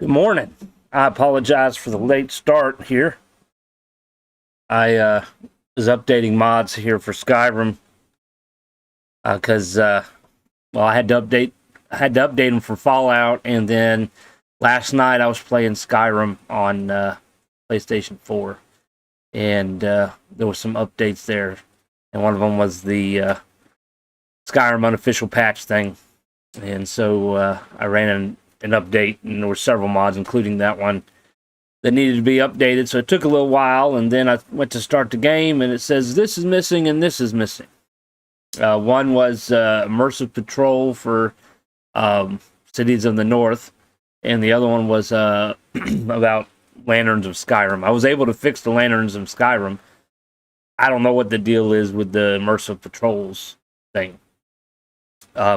Good morning. I apologize for the late start here. I was updating mods here for Skyrim because I had to update them for Fallout, and then last night I was playing Skyrim on PlayStation 4, and there was some updates there, and one of them was the Skyrim unofficial patch thing, and so I ran an update, and there were several mods, including that one, that needed to be updated. So it took a little while, and then I went to start the game, and it says this is missing and this is missing. One was immersive patrol for cities of the north, and the other one was about Lanterns of Skyrim. I was able to fix the Lanterns of Skyrim. I don't know what the deal is with the immersive patrols thing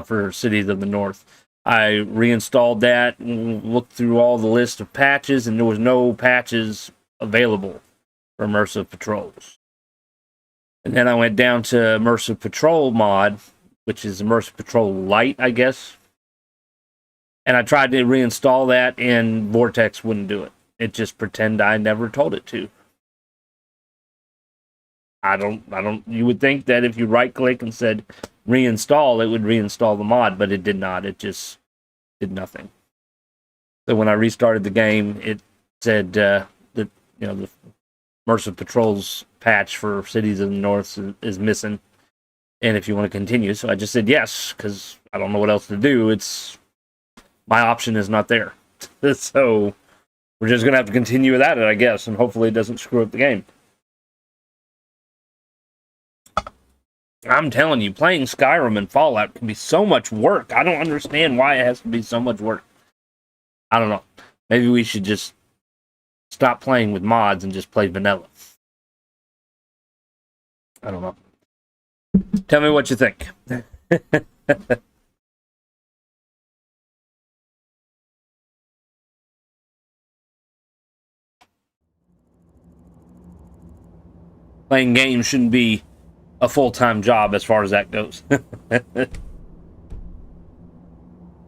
for cities of the north. I reinstalled that and looked through all the list of patches, and there was no patches available for immersive patrols. And then I went down to immersive patrol mod, which is immersive patrol light, I guess. And I tried to reinstall that, and Vortex wouldn't do it. It just pretended I never told it to. You would think that if you right click and said reinstall, it would reinstall the mod, but it did not. It just did nothing. So when I restarted the game, it said that the immersive patrols patch for cities of the north is missing, and if you want to continue. So I just said yes, because I don't know what else to do. My option is not there. So we're just gonna have to continue without it, I guess, and hopefully it doesn't screw up the game. I'm telling you, playing Skyrim and Fallout can be so much work. I don't understand why it has to be so much work. I don't know. Maybe we should just stop playing with mods and just play vanilla. I don't know. Tell me what you think. playing games shouldn't be a full-time job as far as that goes.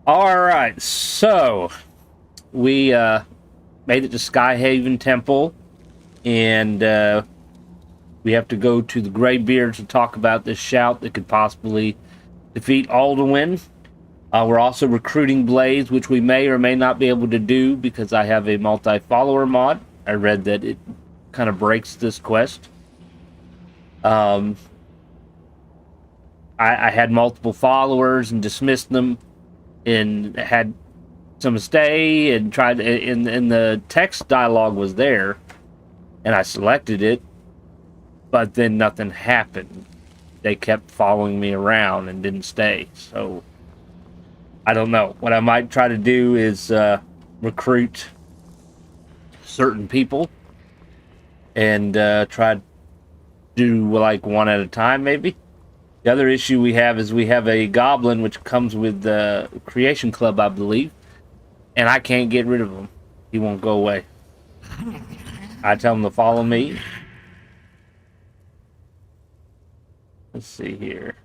All right, so we made it to Skyhaven Temple, and we have to go to the Greybeard to talk about this shout that could possibly defeat Alduin. We're also recruiting Blaze, which we may or may not be able to do because I have a multi-follower mod. I read that it kind of breaks this quest. I had multiple followers and dismissed them, and had some stay and tried. And the text dialogue was there, and I selected it, but then nothing happened. They kept following me around and didn't stay. So I don't know. What I might try to do is recruit certain people and try to do like one at a time, maybe. The other issue we have is we have a goblin which comes with the Creation Club, I believe, and I can't get rid of him. He won't go away. I tell him to follow me. Let's see here.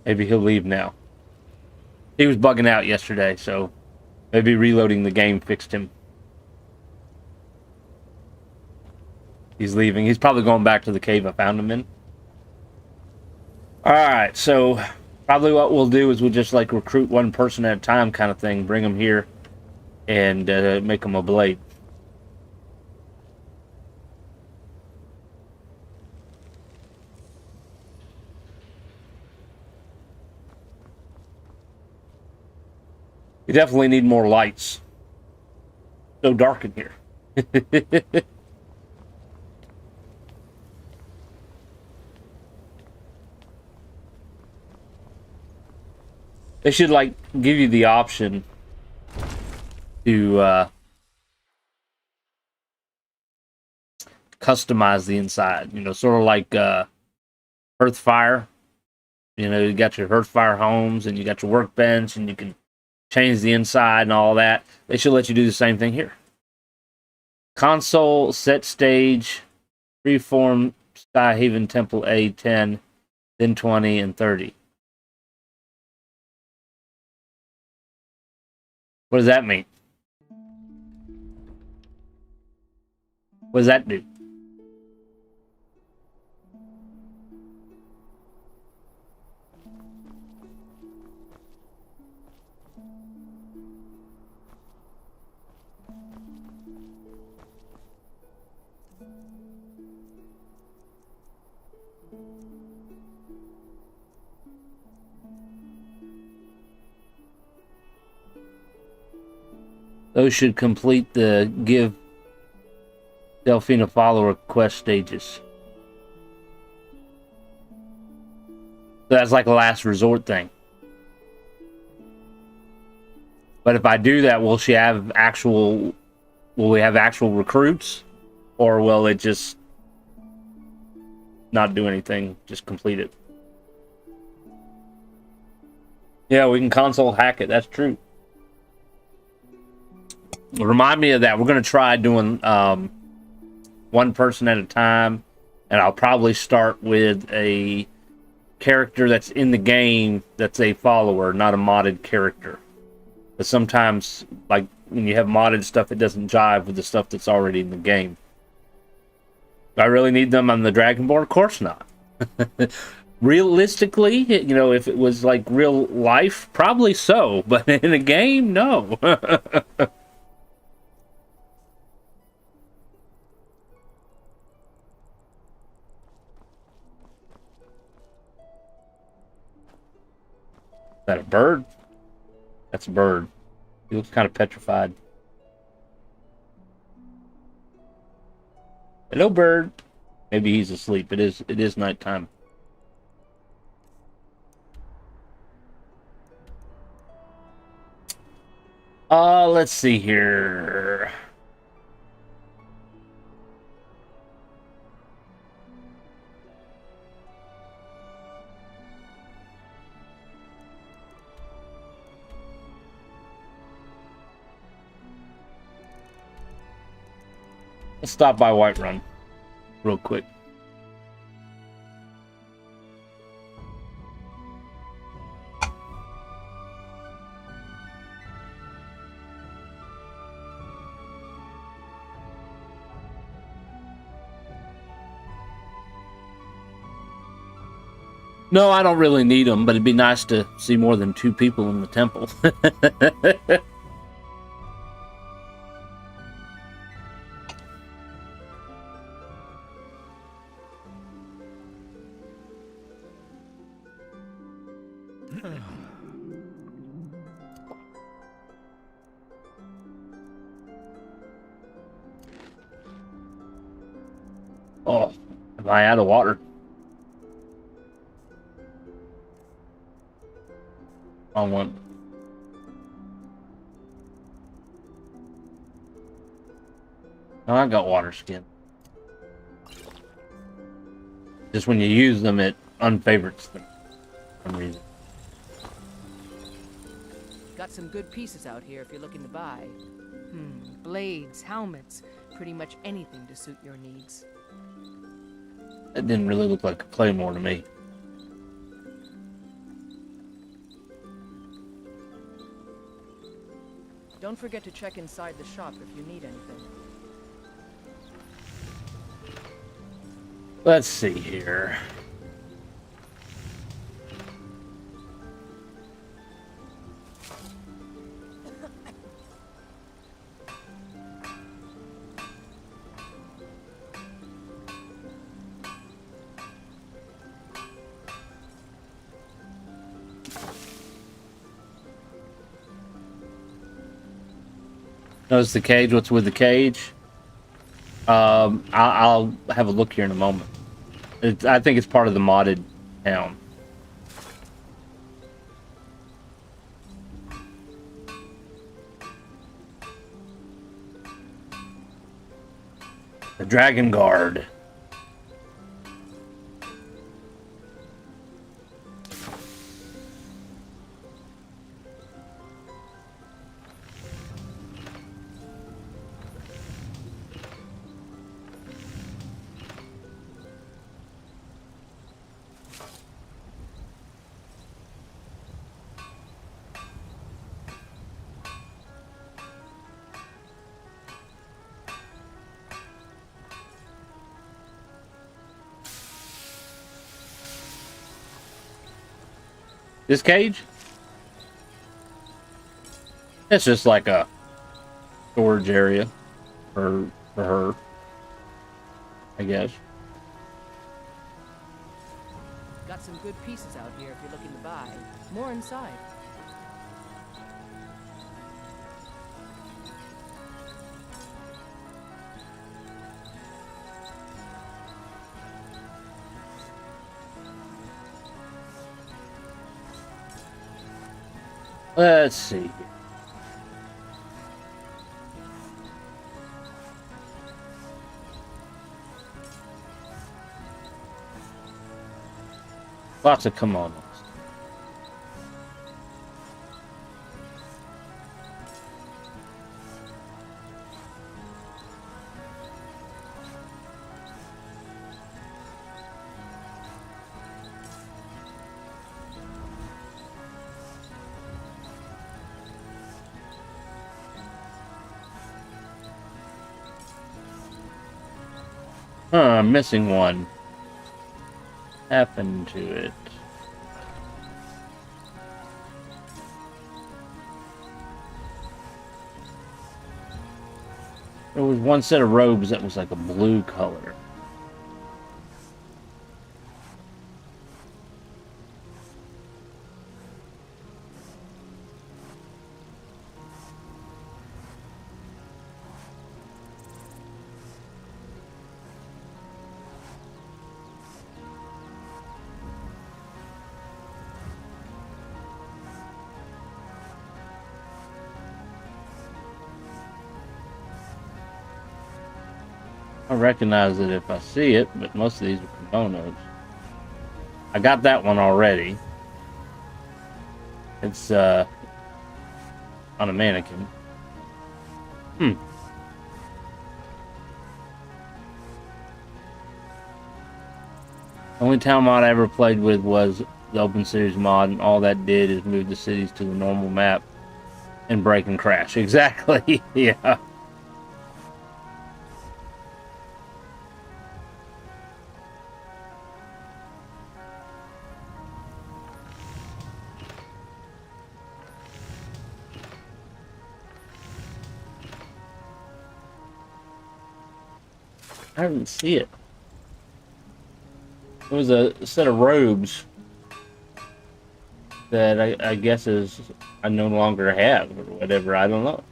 Maybe he'll leave now. He was bugging out yesterday, so maybe reloading the game fixed him. He's leaving. He's probably going back to the cave I found him in. Alright, so probably what we'll do is we'll just like recruit one person at a time kind of thing. Bring them here and make them a blade. You definitely need more lights. So dark in here. They should like give you the option to customize the inside. You know, sort of like Hearthfire. You know, you got your Hearthfire homes and you got your workbench and you can change the inside and all that. They should let you do the same thing here. Console, set stage, freeform, Skyhaven Temple A10, then 20 and 30. What does that mean? What does that do? Those should complete the give Delphine a follower quest stages. So that's like a last resort thing. But if I do that, will we have actual recruits? Or will it just not do anything, just complete it? Yeah, we can console hack it, that's true. Remind me of that. We're going to try doing one person at a time, and I'll probably start with a character that's in the game that's a follower, not a modded character. But sometimes, like, when you have modded stuff, it doesn't jive with the stuff that's already in the game. Do I really need them on the Dragonborn? Of course not. Realistically, you know, if it was like real life, probably so. But in a game, no. Is that a bird? That's a bird. He looks kind of petrified. Hello, bird. Maybe he's asleep. It is nighttime. Let's see here. Let's stop by Whiterun real quick. No, I don't really need them, but it'd be nice to see more than 2 people in the temple. Oh, am I out of water? On one. Oh, I got water skin. Just when you use them, it unfavorites them for some reason. Got some good pieces out here if you're looking to buy. Blades, helmets, pretty much anything to suit your needs. It didn't really look like a claymore to me. Don't forget to check inside the shop if you need anything. Let's see here. Notice the cage. What's with the cage? I'll have a look here in a moment. I think it's part of the modded town. The Dragon Guard. This cage? It's just like a storage area for her, I guess. Got some good pieces out here if you're looking to buy. More inside. Let's see. Lots of kimonos. I'm missing one. Happened to it. There was one set of robes that was like a blue color. I recognize it if I see it, but most of these are kimonos. I got that one already. It's on a mannequin. Only town mod I ever played with was the Open Cities mod, and all that did is move the cities to the normal map and break and crash. Exactly. Yeah. I didn't see it. It was a set of robes that I guess I no longer have or whatever. I don't know.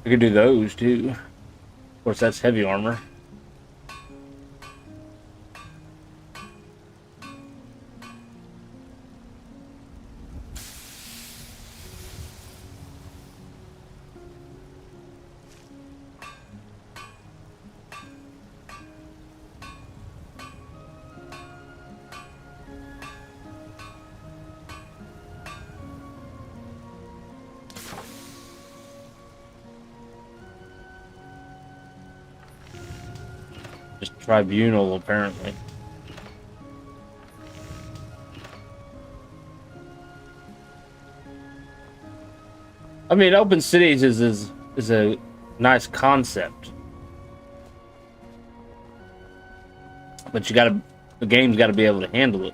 I could do those too. Of course, that's heavy armor. Just tribunal, apparently. I mean, open cities is a nice concept, but the game's got to be able to handle it,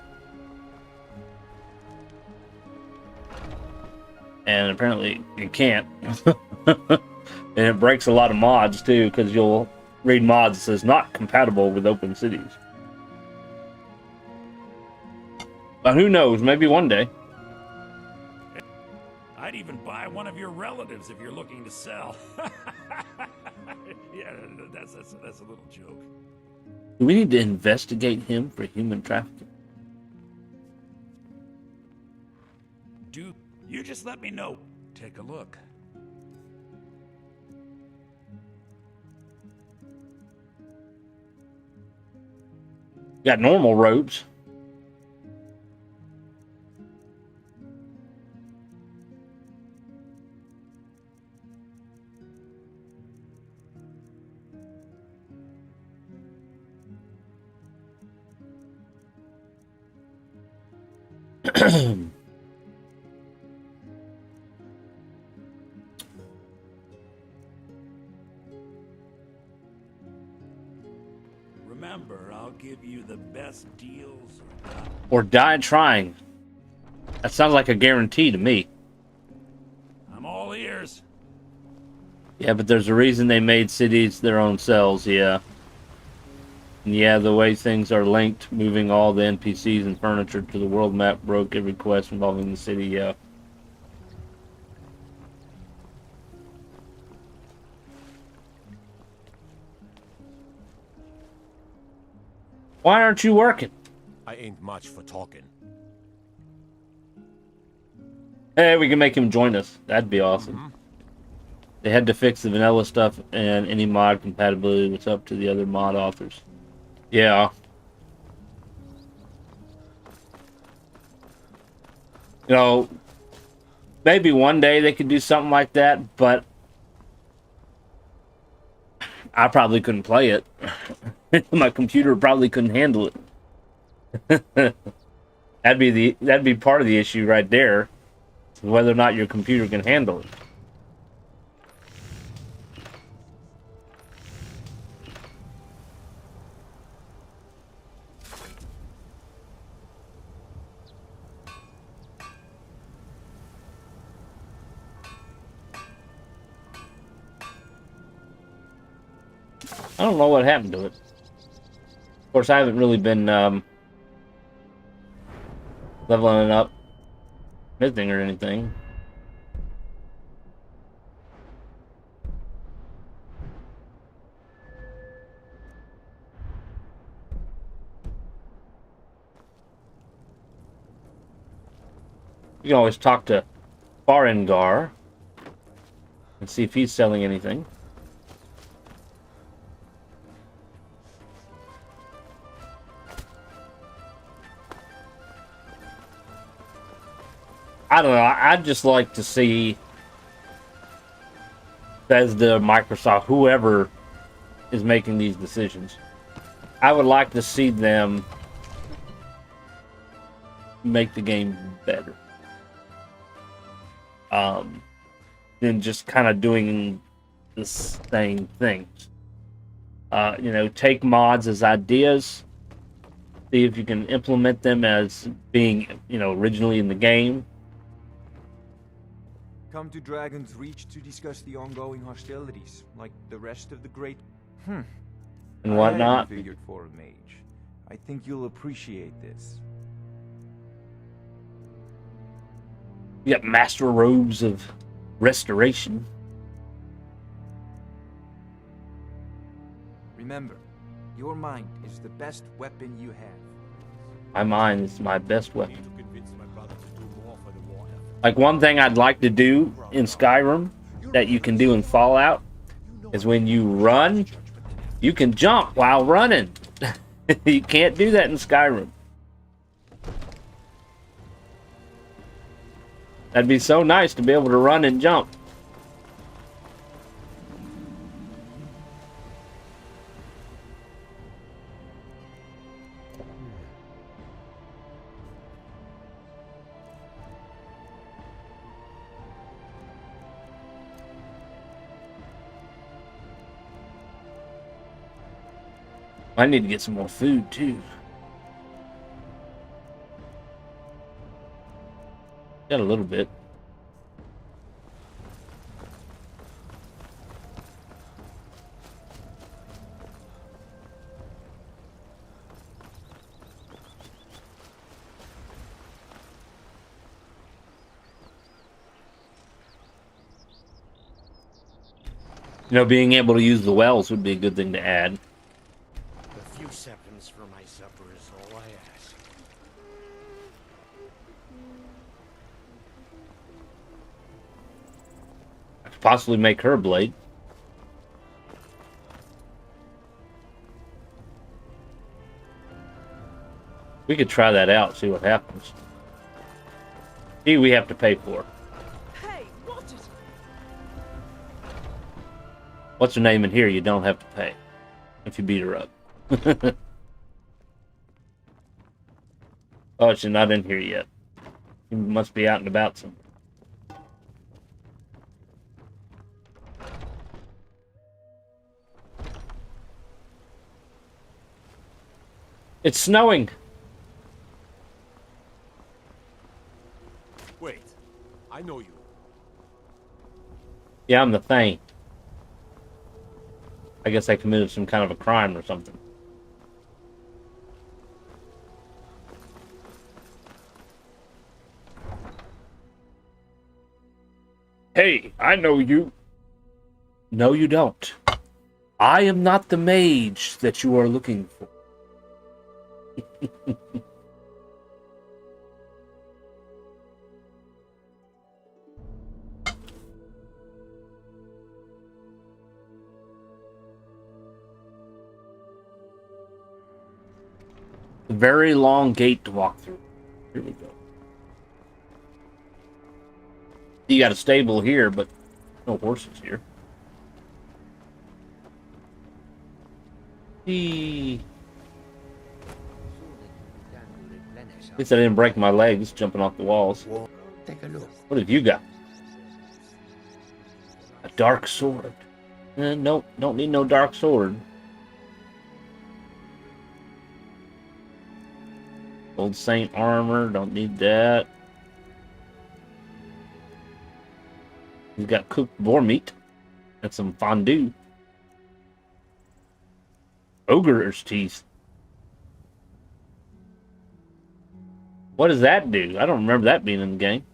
and apparently it can't. And it breaks a lot of mods too, because you'll read mods that says not compatible with open cities. But who knows? Maybe one day. I'd even buy one of your relatives if you're looking to sell. Yeah, that's a little joke. Do we need to investigate him for human trafficking? Dude, you just let me know. Take a look. Got normal robes. Remember, I'll give you the best deals Or die trying. That sounds like a guarantee to me. I'm all ears. Yeah, but there's a reason they made cities their own cells, yeah. And yeah, the way things are linked, moving all the NPCs and furniture to the world map broke every quest involving the city, yeah. Why aren't you working? I ain't much for talking. Hey, we can make him join us. That'd be awesome. They had to fix the vanilla stuff and any mod compatibility was up to the other mod authors. Yeah. You know, maybe one day they could do something like that, but I probably couldn't play it. My computer probably couldn't handle it. That'd be part of the issue right there, whether or not your computer can handle it. I don't know what happened to it. Of course, I haven't really been leveling it up, anything or anything. You can always talk to Farengar and see if he's selling anything. I don't know. I'd just like to see Bethesda, Microsoft, whoever is making these decisions. I would like to see them make the game better. Than just kind of doing the same things. You know, take mods as ideas, see if you can implement them as being, you know, originally in the game. Come to Dragon's Reach to discuss the ongoing hostilities, like the rest of the great... And whatnot. I figured for a mage. I think you'll appreciate this. You got master robes of restoration. Remember, your mind is the best weapon you have. My mind is my best I weapon. need to convince my brother to do more for the war effort. Like, one thing I'd like to do in Skyrim that you can do in Fallout is when you run, you can jump while running. You can't do that in Skyrim. That'd be so nice to be able to run and jump. I need to get some more food too. Got a little bit. You know, being able to use the wells would be a good thing to add. A few seconds for my supper is all I ask. I could possibly make her a blade. We could try that out, see what happens. See, we have to pay for. Hey, watch it! What's her name in here? You don't have to pay if you beat her up. Oh, she's not in here yet. She must be out and about somewhere. It's snowing. Wait, I know you. Yeah, I'm the Thane. I guess I committed some kind of a crime or something. Hey, I know you. No, you don't. I am not the mage that you are looking for. A very long gate to walk through. Here we go. You got a stable here, but no horses here. At least I didn't break my legs jumping off the walls. Take a look. What have you got? A dark sword. Nope, don't need no dark sword. Old Saint armor, don't need that. He's got cooked boar meat and some fondue. Ogre's teeth. What does that do? I don't remember that being in the game.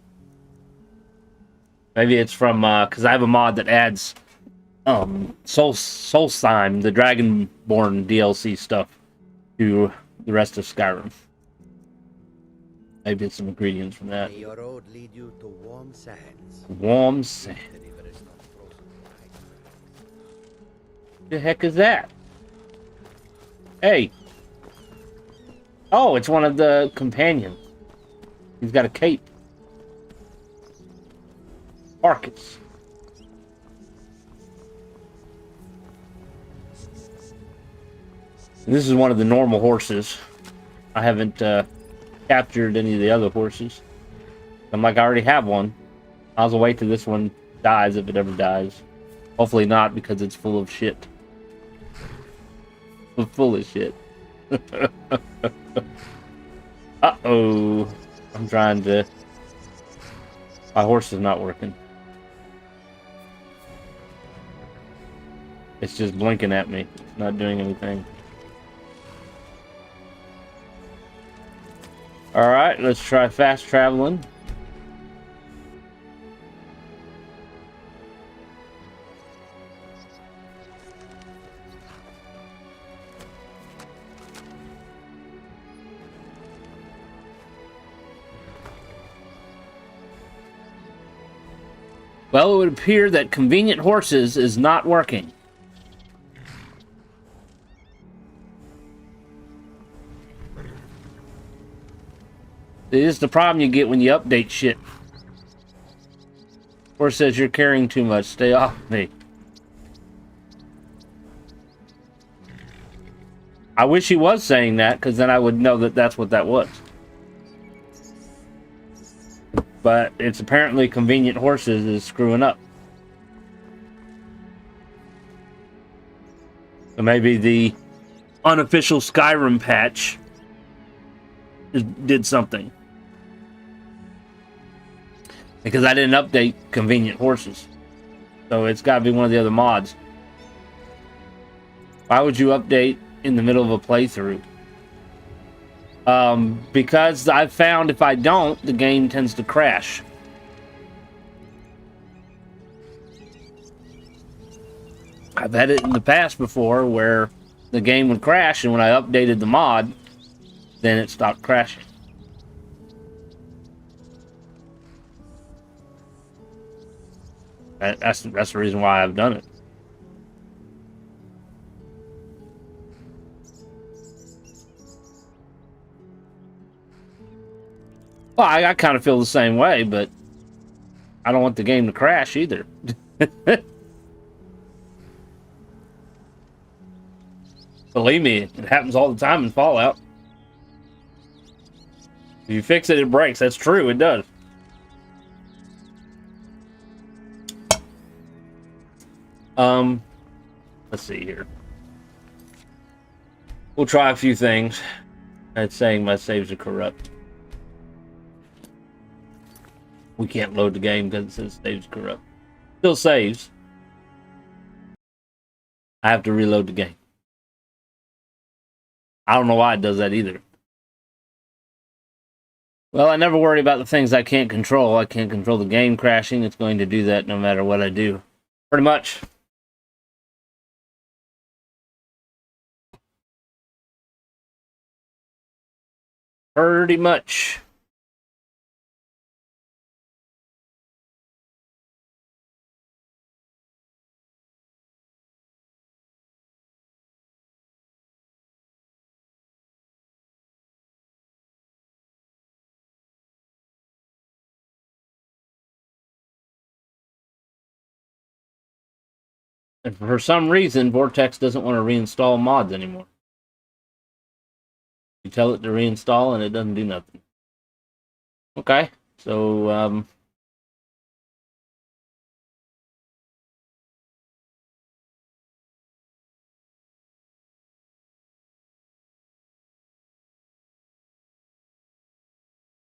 Maybe it's from, because I have a mod that adds Soulsheim, the Dragonborn DLC stuff, to the rest of Skyrim. Maybe it's some ingredients from that. May your road lead you to warm sands. Warm sand. The river is not frozen. The heck is that? Hey. Oh, it's one of the companions. He's got a cape. Carcass. This is one of the normal horses. I haven't captured any of the other horses. I'm like, I already have one. I'll wait till this one dies, if it ever dies. Hopefully not, because it's full of shit. Full of shit. Uh-oh. I'm trying to... My horse is not working. It's just blinking at me. It's not doing anything. Alright, let's try fast traveling. Well, it would appear that convenient horses is not working. It is the problem you get when you update shit. Horse says you're carrying too much. Stay off me. I wish he was saying that, because then I would know that that's what that was. But it's apparently convenient horses is screwing up. So maybe the unofficial Skyrim patch did something. Because I didn't update convenient horses. So it's got to be one of the other mods. Why would you update in the middle of a playthrough? Because I've found if I don't, the game tends to crash. I've had it in the past before where the game would crash, and when I updated the mod, then it stopped crashing. That's the reason why I've done it. Well, I kind of feel the same way, but I don't want the game to crash either. Believe me, it happens all the time in Fallout. If you fix it, it breaks. That's true, it does. Let's see here. We'll try a few things. It's saying my saves are corrupt. We can't load the game because it says saves corrupt. Still saves. I have to reload the game. I don't know why it does that either. Well, I never worry about the things I can't control. I can't control the game crashing. It's going to do that no matter what I do. Pretty much. Pretty much. And for some reason, Vortex doesn't want to reinstall mods anymore. You tell it to reinstall and it doesn't do nothing. Okay, so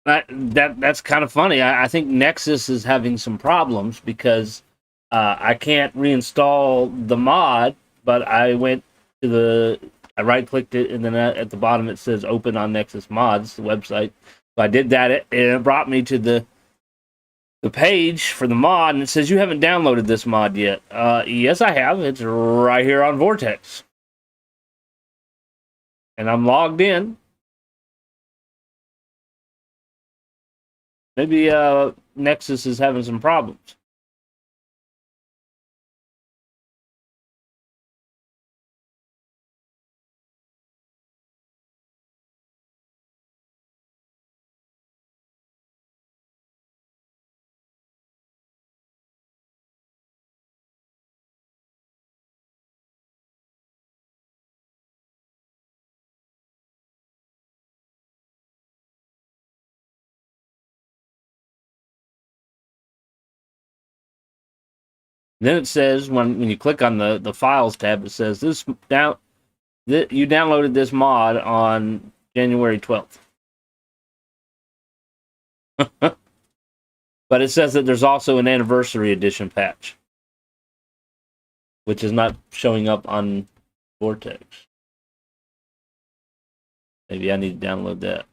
that's kind of funny. I think Nexus is having some problems because I can't reinstall the mod, but I went to I right-clicked it, and then at the bottom it says open on Nexus Mods, the website. So I did that, and it brought me to the page for the mod, and it says you haven't downloaded this mod yet. Yes, I have. It's right here on Vortex. And I'm logged in. Maybe Nexus is having some problems. Then it says when you click on the files tab, it says this down that you downloaded this mod on January 12th. But it says that there's also an anniversary edition patch, which is not showing up on Vortex. Maybe I need to download that.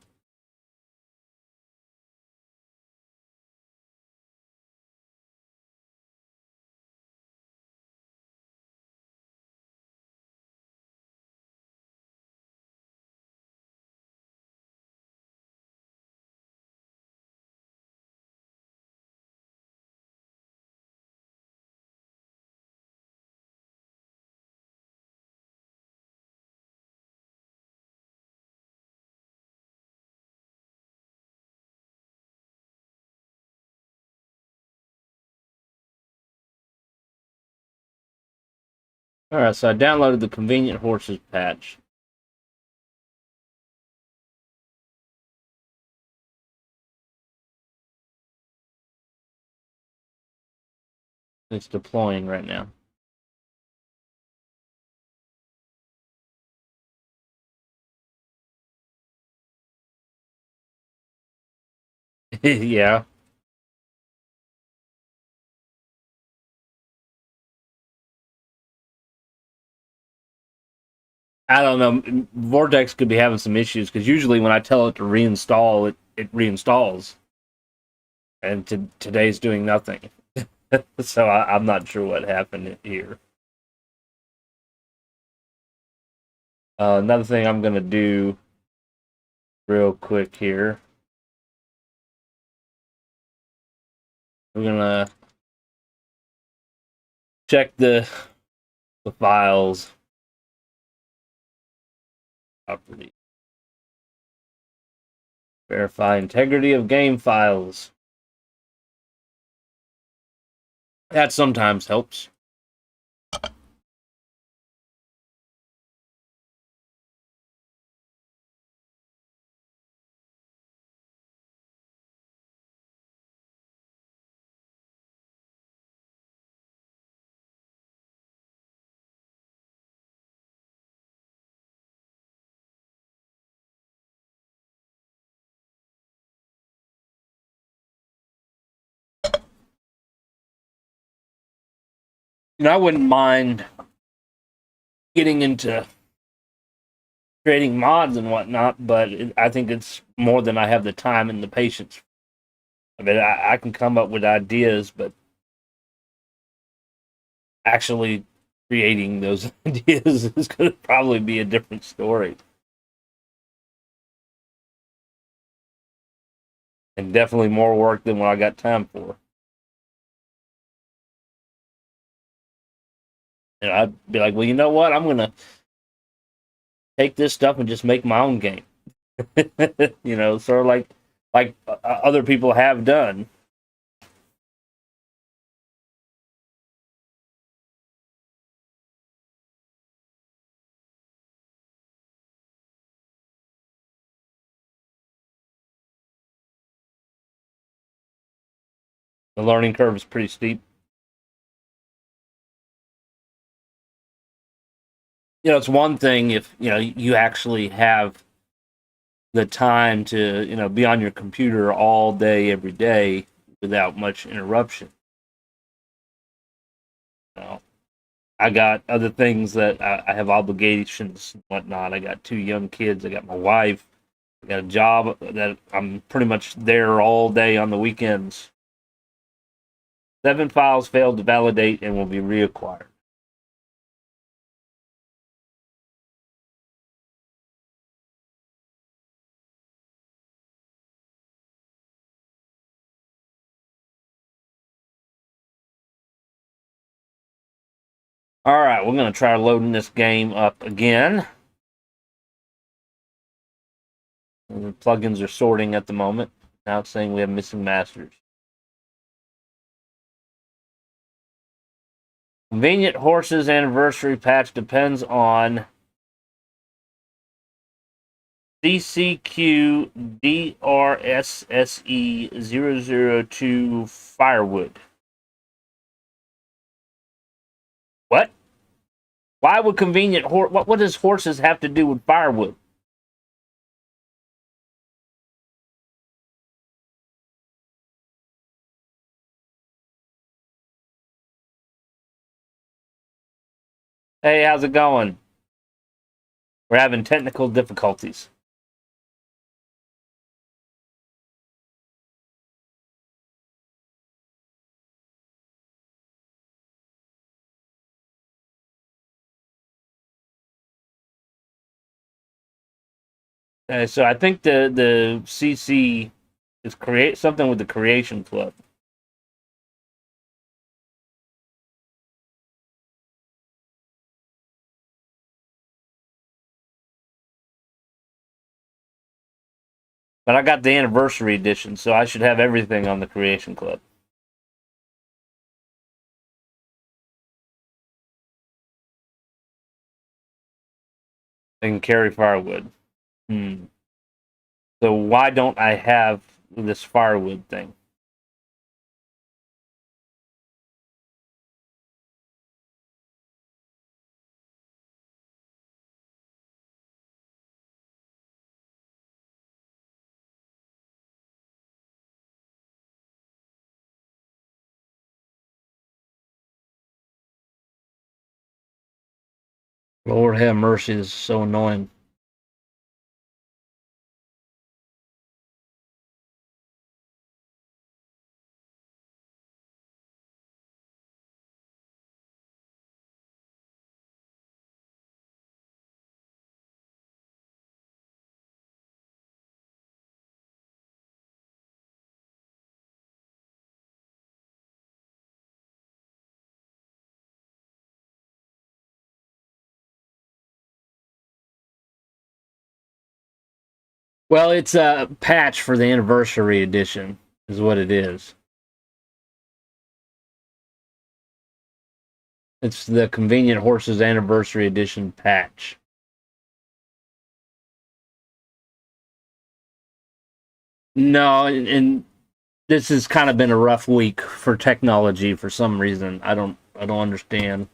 Alright, so I downloaded the Convenient Horses patch. It's deploying right now. Yeah. I don't know. Vortex could be having some issues because usually when I tell it to reinstall, it reinstalls. And today's doing nothing. So I'm not sure what happened here. Another thing I'm going to do real quick here. We're going to check the files. Property. Verify integrity of game files. That sometimes helps. I wouldn't mind getting into creating mods and whatnot, but I think it's more than I have the time and the patience. I mean, I can come up with ideas, but actually creating those ideas is going to probably be a different story. And definitely more work than what I got time for. And I'd be like, well, you know what? I'm going to take this stuff and just make my own game. Sort of like other people have done. The learning curve is pretty steep. It's one thing if, you actually have the time to, be on your computer all day, every day without much interruption. I got other things that I have obligations and whatnot. I got 2 young kids. I got my wife. I got a job that I'm pretty much there all day on the weekends. 7 files failed to validate and will be reacquired. All right, we're going to try loading this game up again. The plugins are sorting at the moment. Now it's saying we have missing masters. Convenient Horses anniversary patch depends on CCQ DRSSE 002 Firewood. What? Why would convenient what does horses have to do with firewood? Hey, how's it going? We're having technical difficulties. So I think the CC is create something with the creation club. But I got the anniversary edition, so I should have everything on the creation club. They can carry firewood. So why don't I have this firewood thing? Lord have mercy, this is so annoying. Well, it's a patch for the anniversary edition, is what it is. It's the Convenient Horses Anniversary Edition patch. No, and this has kind of been a rough week for technology for some reason. I don't understand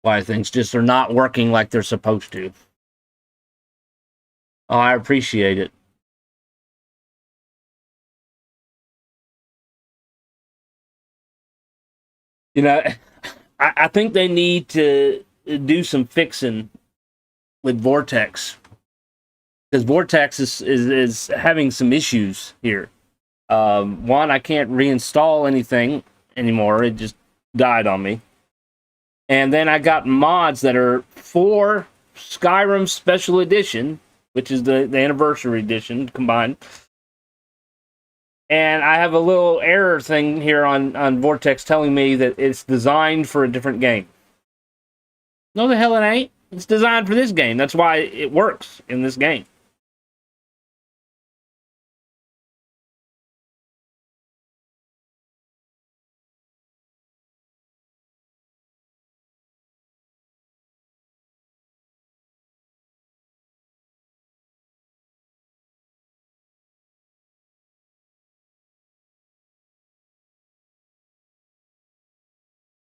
why things just are not working like they're supposed to. Oh, I appreciate it. You know, I think they need to do some fixing with Vortex, because Vortex is having some issues here. One, I can't reinstall anything anymore. It just died on me. And then I got mods that are for Skyrim Special Edition, which is the anniversary edition combined. And I have a little error thing here on Vortex telling me that it's designed for a different game. No, the hell it ain't. It's designed for this game. That's why it works in this game.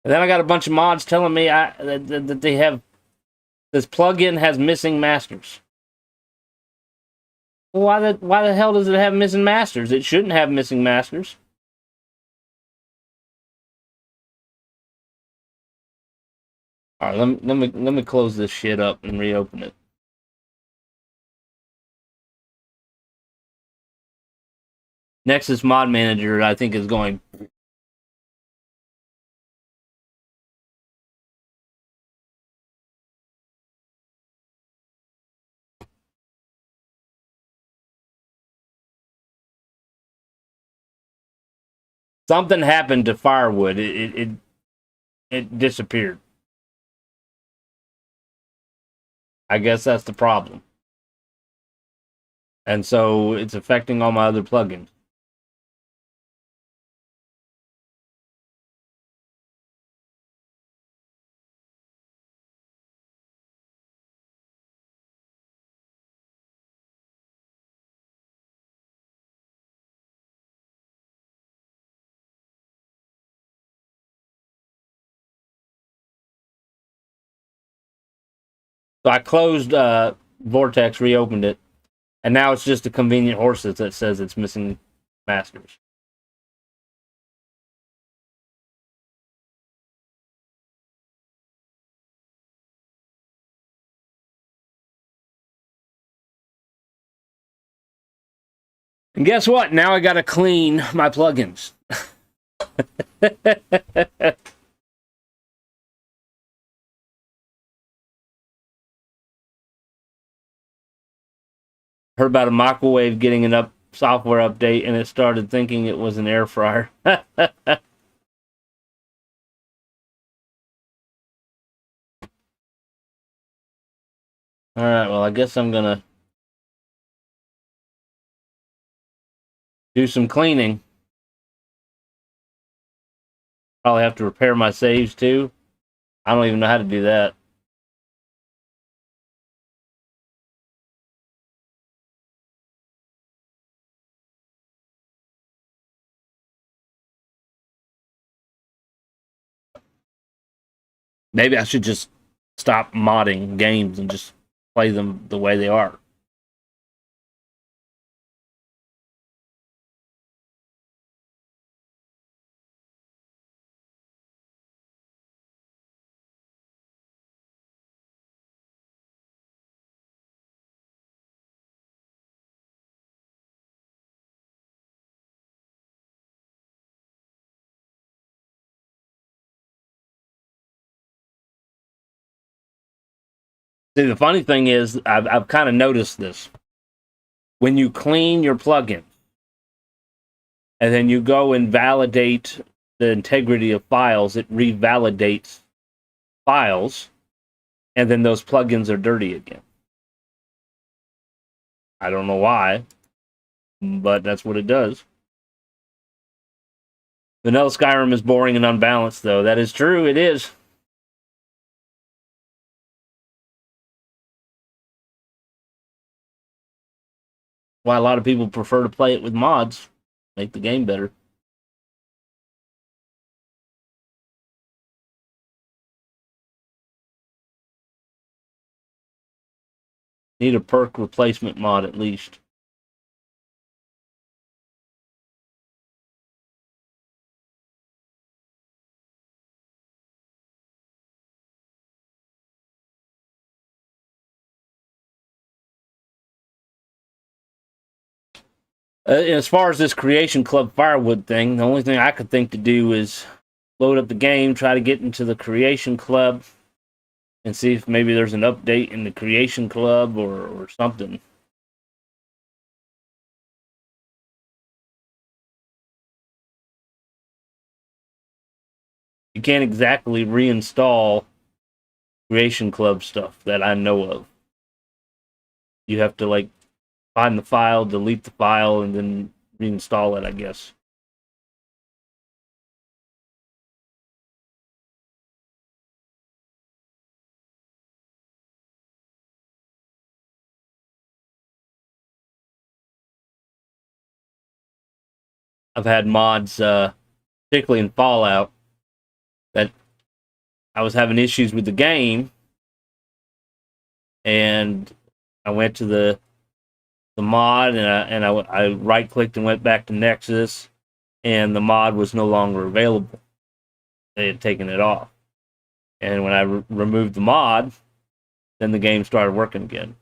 And then I got a bunch of mods telling me that they have this plugin has missing masters. Well, why the hell does it have missing masters? It shouldn't have missing masters. All right, let me close this shit up and reopen it. Nexus Mod Manager, I think, is going. Something happened to firewood. It disappeared. I guess that's the problem. And so it's affecting all my other plugins. So I closed Vortex, reopened it, and now it's just a convenient horses that says it's missing masters. And guess what? Now I got to clean my plugins. Heard about a microwave getting an software update, and it started thinking it was an air fryer. All right, well, I guess I'm gonna do some cleaning. Probably have to repair my saves too. I don't even know how to do that. Maybe I should just stop modding games and just play them the way they are. See, the funny thing is, I've kind of noticed this. When you clean your plugin, and then you go and validate the integrity of files, it revalidates files, and then those plugins are dirty again. I don't know why, but that's what it does. Vanilla Skyrim is boring and unbalanced, though. That is true, it is. Why a lot of people prefer to play it with mods. Make the game better. Need a perk replacement mod at least. As far as this Creation Club Firewood thing, the only thing I could think to do is load up the game, try to get into the Creation Club, and see if maybe there's an update in the Creation Club or something. You can't exactly reinstall Creation Club stuff that I know of. You have to, like, find the file, delete the file, and then reinstall it, I guess. I've had mods, particularly in Fallout, that I was having issues with the game, and I went to the mod, and I right clicked and went back to Nexus, and the mod was no longer available. They had taken it off, and when I removed the mod, then the game started working again.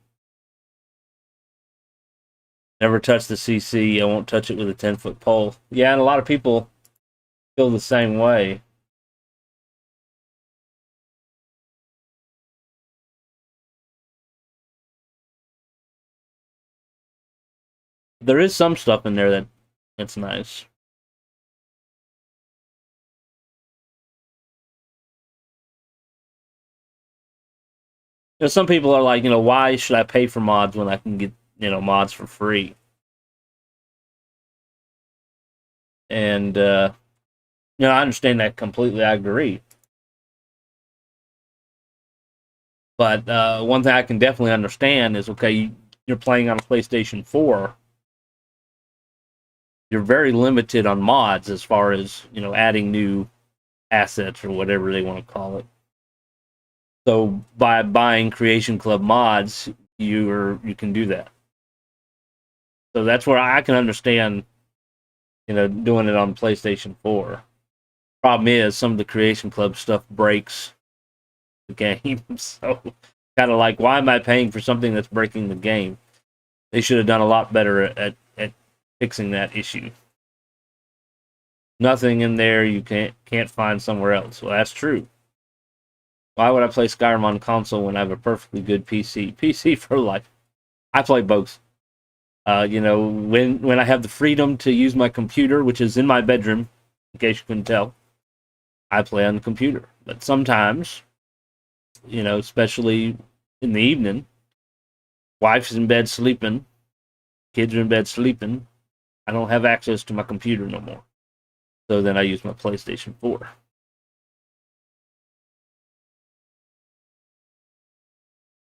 Never touch the CC. I won't touch it with a 10-foot pole. Yeah, and a lot of people feel the same way. There is some stuff in there that's nice. You know, some people are like, why should I pay for mods when I can get, mods for free? And, I understand that completely. I agree. But one thing I can definitely understand is, okay, you're playing on a PlayStation 4. You're very limited on mods as far as, adding new assets or whatever they want to call it. So by buying Creation Club mods, you can do that. So that's where I can understand, doing it on PlayStation 4. Problem is, some of the Creation Club stuff breaks the game. So kind of like, why am I paying for something that's breaking the game? They should have done a lot better at fixing that issue. Nothing in there you can't find somewhere else. Well, that's true. Why would I play Skyrim on console when I have a perfectly good PC? PC for life. I play both. When I have the freedom to use my computer, which is in my bedroom, in case you couldn't tell, I play on the computer. But sometimes, especially in the evening, wife's in bed sleeping, kids are in bed sleeping, I don't have access to my computer no more. So then I use my PlayStation 4.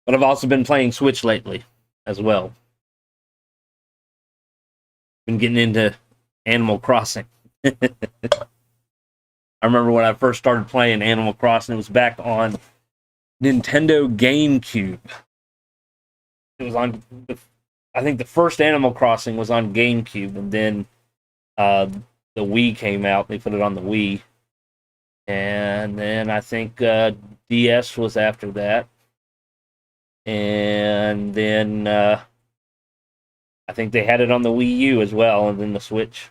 But I've also been playing Switch lately as well. Been getting into Animal Crossing. I remember when I first started playing Animal Crossing, it was back on Nintendo GameCube. It was on, I think the first Animal Crossing was on GameCube, and then the Wii came out. They put it on the Wii. And then I think DS was after that. And then I think they had it on the Wii U as well, and then the Switch.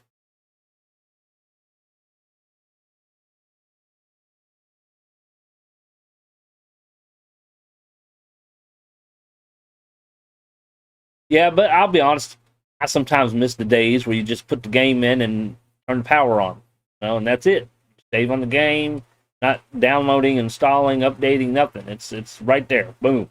Yeah, but I'll be honest, I sometimes miss the days where you just put the game in and turn the power on, and that's it. Save on the game, not downloading, installing, updating, nothing. It's right there. Boom.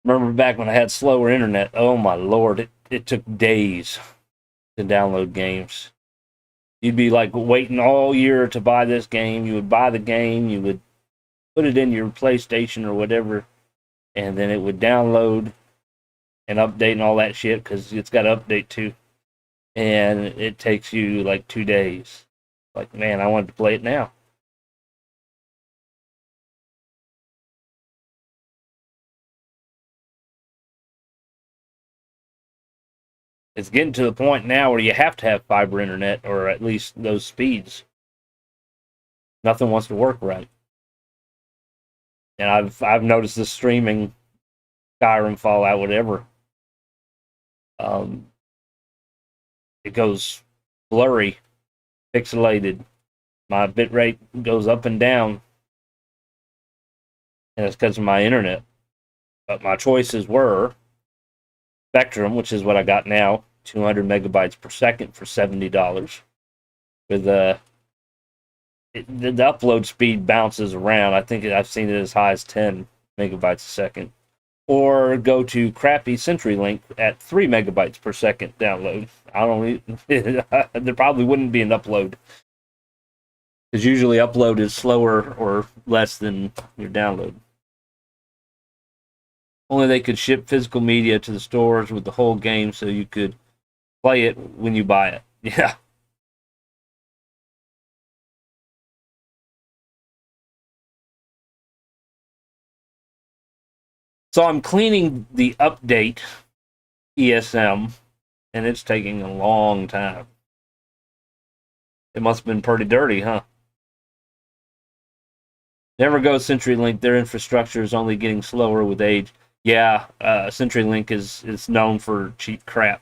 Remember back when I had slower internet? Oh my lord, it took days to download games. You'd be like waiting all year to buy this game. You would buy the game, you would put it in your PlayStation or whatever, and then it would download and update and all that shit because it's got to update too. And it takes you like 2 days. Like, man, I wanted to play it now. It's getting to the point now where you have to have fiber internet or at least those speeds. Nothing wants to work right. And I've noticed this streaming, Skyrim, Fallout, whatever. It goes blurry, pixelated. My bitrate goes up and down, and it's because of my internet. But my choices were Spectrum, which is what I got now, 200 megabytes per second for $70. With the upload speed bounces around. I think I've seen it as high as 10 megabytes a second. Or go to crappy CenturyLink at 3 megabytes per second download. There probably wouldn't be an upload. Because usually upload is slower or less than your download. Only they could ship physical media to the stores with the whole game so you could play it when you buy it. Yeah. So I'm cleaning the update ESM, and it's taking a long time. It must have been pretty dirty, huh? Never go CenturyLink. Their infrastructure is only getting slower with age. Yeah, CenturyLink is known for cheap crap.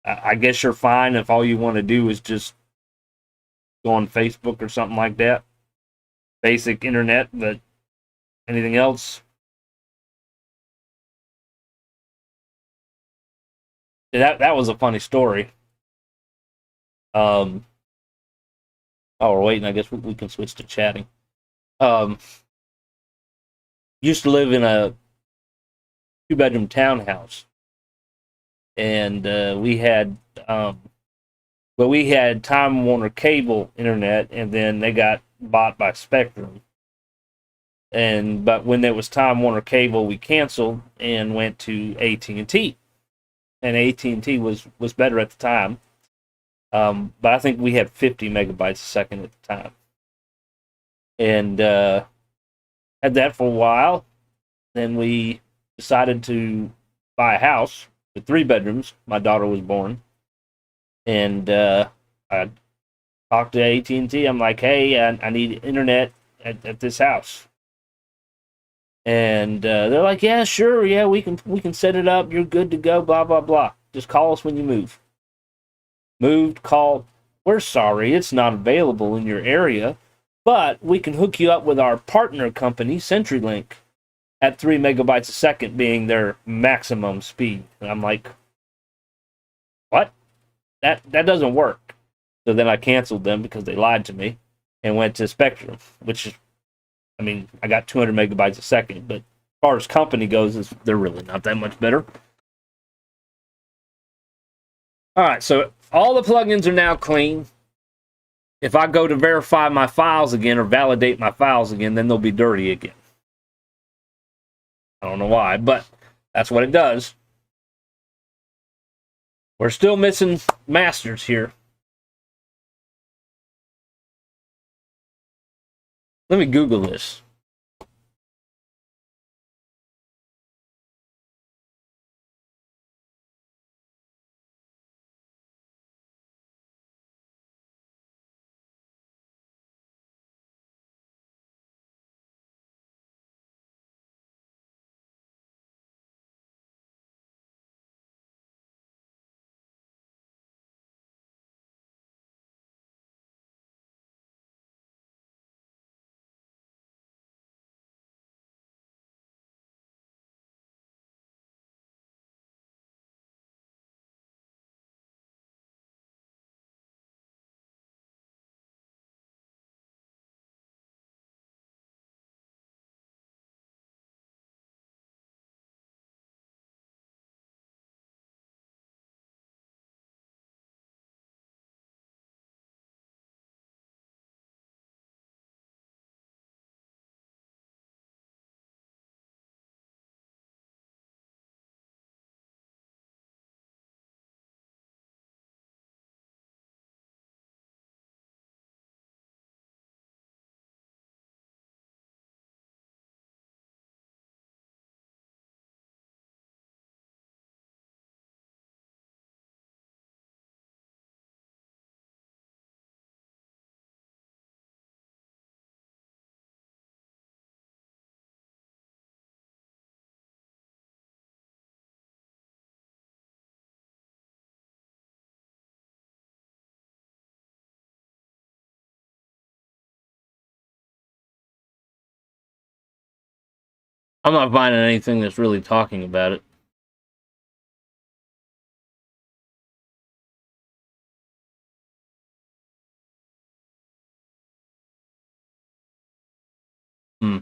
I guess you're fine if all you want to do is just go on Facebook or something like that. Basic internet, but anything else? That was a funny story. Oh, we're waiting. I guess we can switch to chatting. used to live in a 2-bedroom townhouse, and we had Time Warner cable internet, and then they got bought by Spectrum. But when there was Time Warner cable, we canceled and went to AT&T, and AT&T was better at the time. But I think we had 50 megabytes a second at the time, and had that for a while. Then we decided to buy a house with 3 bedrooms. My daughter was born, and I talked to AT&T. I'm like, hey, I need internet at this house. And they're like, yeah, sure, yeah, we can set it up. You're good to go. Blah blah blah. Just call us when you move. Moved, called. We're sorry, it's not available in your area, but we can hook you up with our partner company, CenturyLink, at 3 megabytes a second being their maximum speed. And I'm like, what? That doesn't work. So then I canceled them because they lied to me and went to Spectrum, which is, I mean, I got 200 megabytes a second, but as far as company goes, they're really not that much better. All right, so all the plugins are now clean. If I go to verify my files again or validate my files again, then they'll be dirty again. I don't know why, but that's what it does. We're still missing masters here. Let me Google this. I'm not finding anything that's really talking about it. Hmm.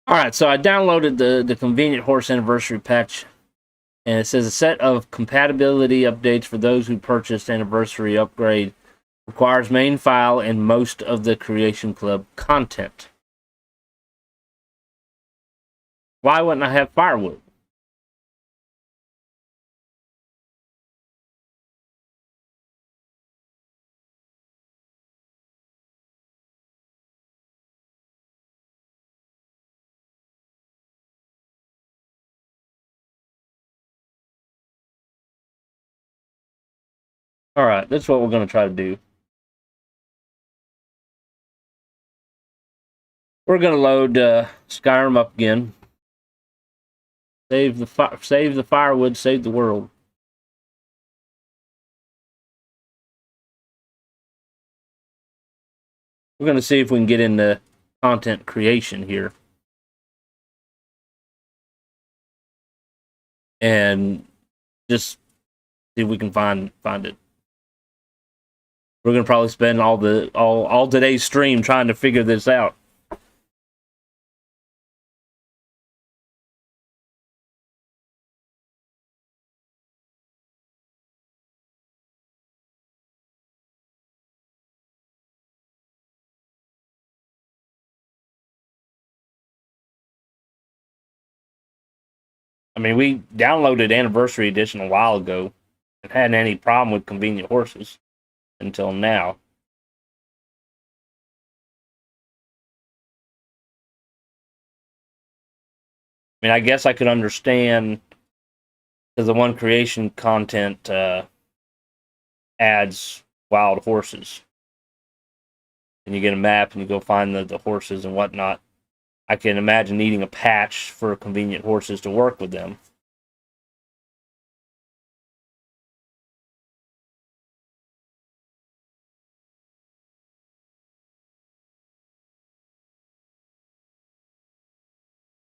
All right, so I downloaded the Convenient Horse Anniversary patch, and it says a set of compatibility updates for those who purchased Anniversary upgrade requires main file and most of the Creation Club content. Why wouldn't I have firewood? All right, that's what we're going to try to do. We're going to load Skyrim up again. Save the firewood, save the world. We're going to see if we can get into content creation here. And just see if we can find it. We're going to probably spend all today's stream trying to figure this out. I mean, we downloaded Anniversary Edition a while ago and hadn't any problem with convenient horses until now. I mean, I guess I could understand because the one creation content adds wild horses. And you get a map and you go find the horses and whatnot. I can imagine needing a patch for convenient horses to work with them.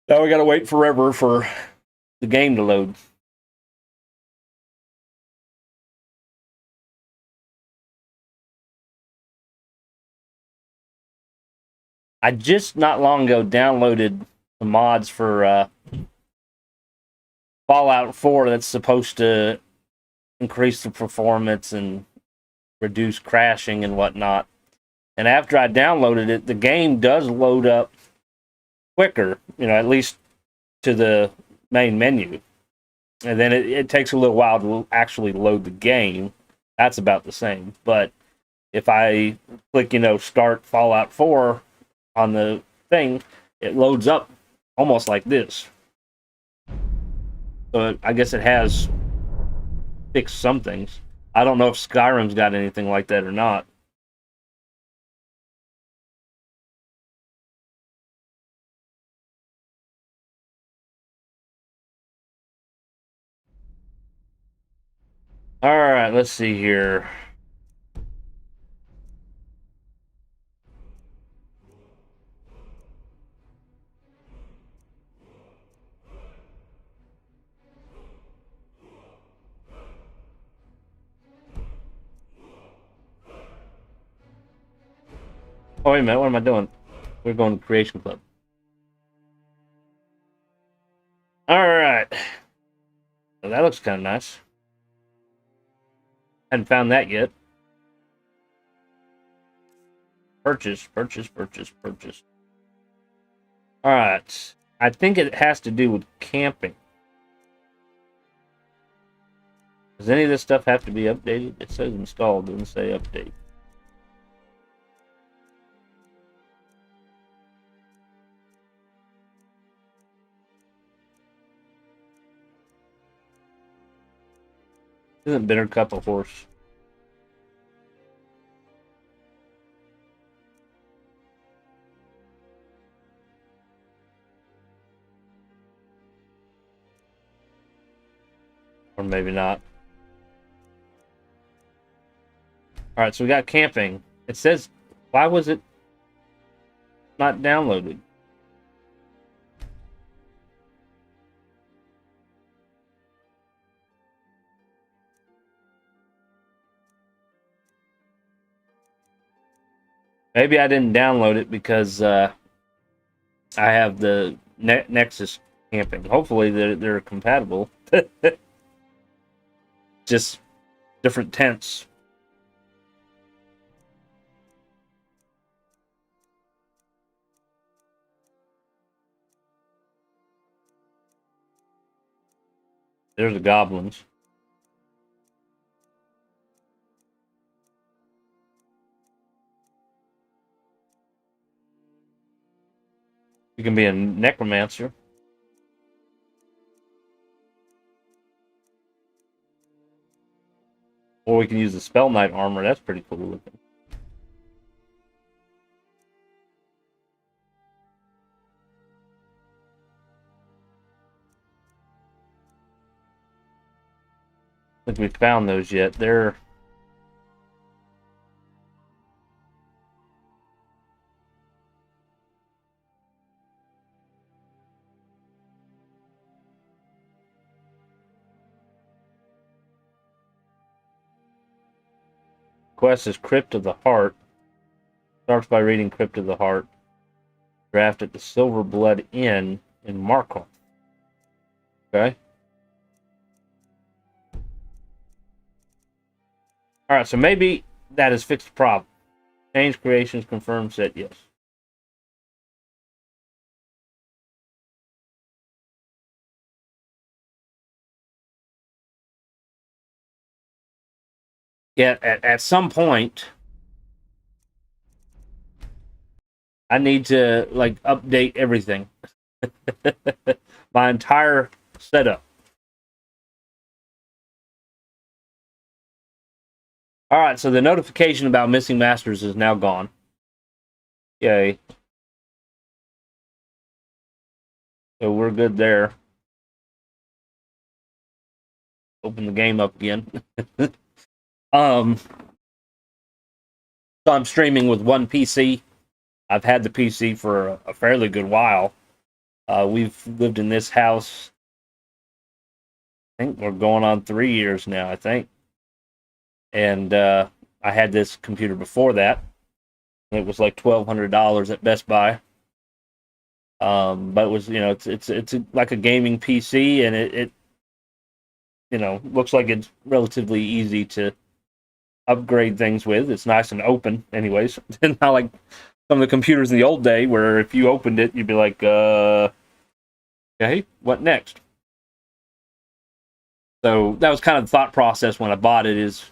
Now we gotta wait forever for the game to load. I just not long ago downloaded the mods for Fallout 4 that's supposed to increase the performance and reduce crashing and whatnot. And after I downloaded it, the game does load up quicker, at least to the main menu. And then it takes a little while to actually load the game. That's about the same. But if I click, start Fallout 4 on the thing, it loads up almost like this. So I guess it has fixed some things. I don't know if Skyrim's got anything like that or not. All right, let's see here. Oh, wait a minute, what am I doing? We're going to Creation Club. Alright. Well, that looks kind of nice. Hadn't found that yet. Purchase. Alright. I think it has to do with camping. Does any of this stuff have to be updated? It says installed, doesn't say update. Isn't Bitter Cup a horse? Or maybe not. Alright, so we got camping. It says, why was it not downloaded? Maybe I didn't download it because I have the Nexus camping. Hopefully they're compatible. Just different tents. There's the goblins. You can be a necromancer. we can use the Spell Knight armor. That's pretty cool looking. I think we found those yet. They're quest is Crypt of the Heart. Starts by reading Crypt of the Heart. Draft at the Silver Blood Inn in Markov. Okay. Alright, so maybe that has fixed the problem. Change creations, confirm set, yes. Yeah, at some point, I need to, like, update everything. My entire setup. Alright, so the notification about missing masters is now gone. Yay. So we're good there. Open the game up again. So I'm streaming with one PC. I've had the PC for a fairly good while. We've lived in this house, I think we're going on 3 years now, I think. And I had this computer before that. It was like $1,200 at Best Buy. But it was, it's like a gaming PC, and it looks like it's relatively easy to upgrade things with. It's nice and open, anyways. Not like some of the computers in the old day, where if you opened it, you'd be like, okay, what next? So that was kind of the thought process when I bought it. Is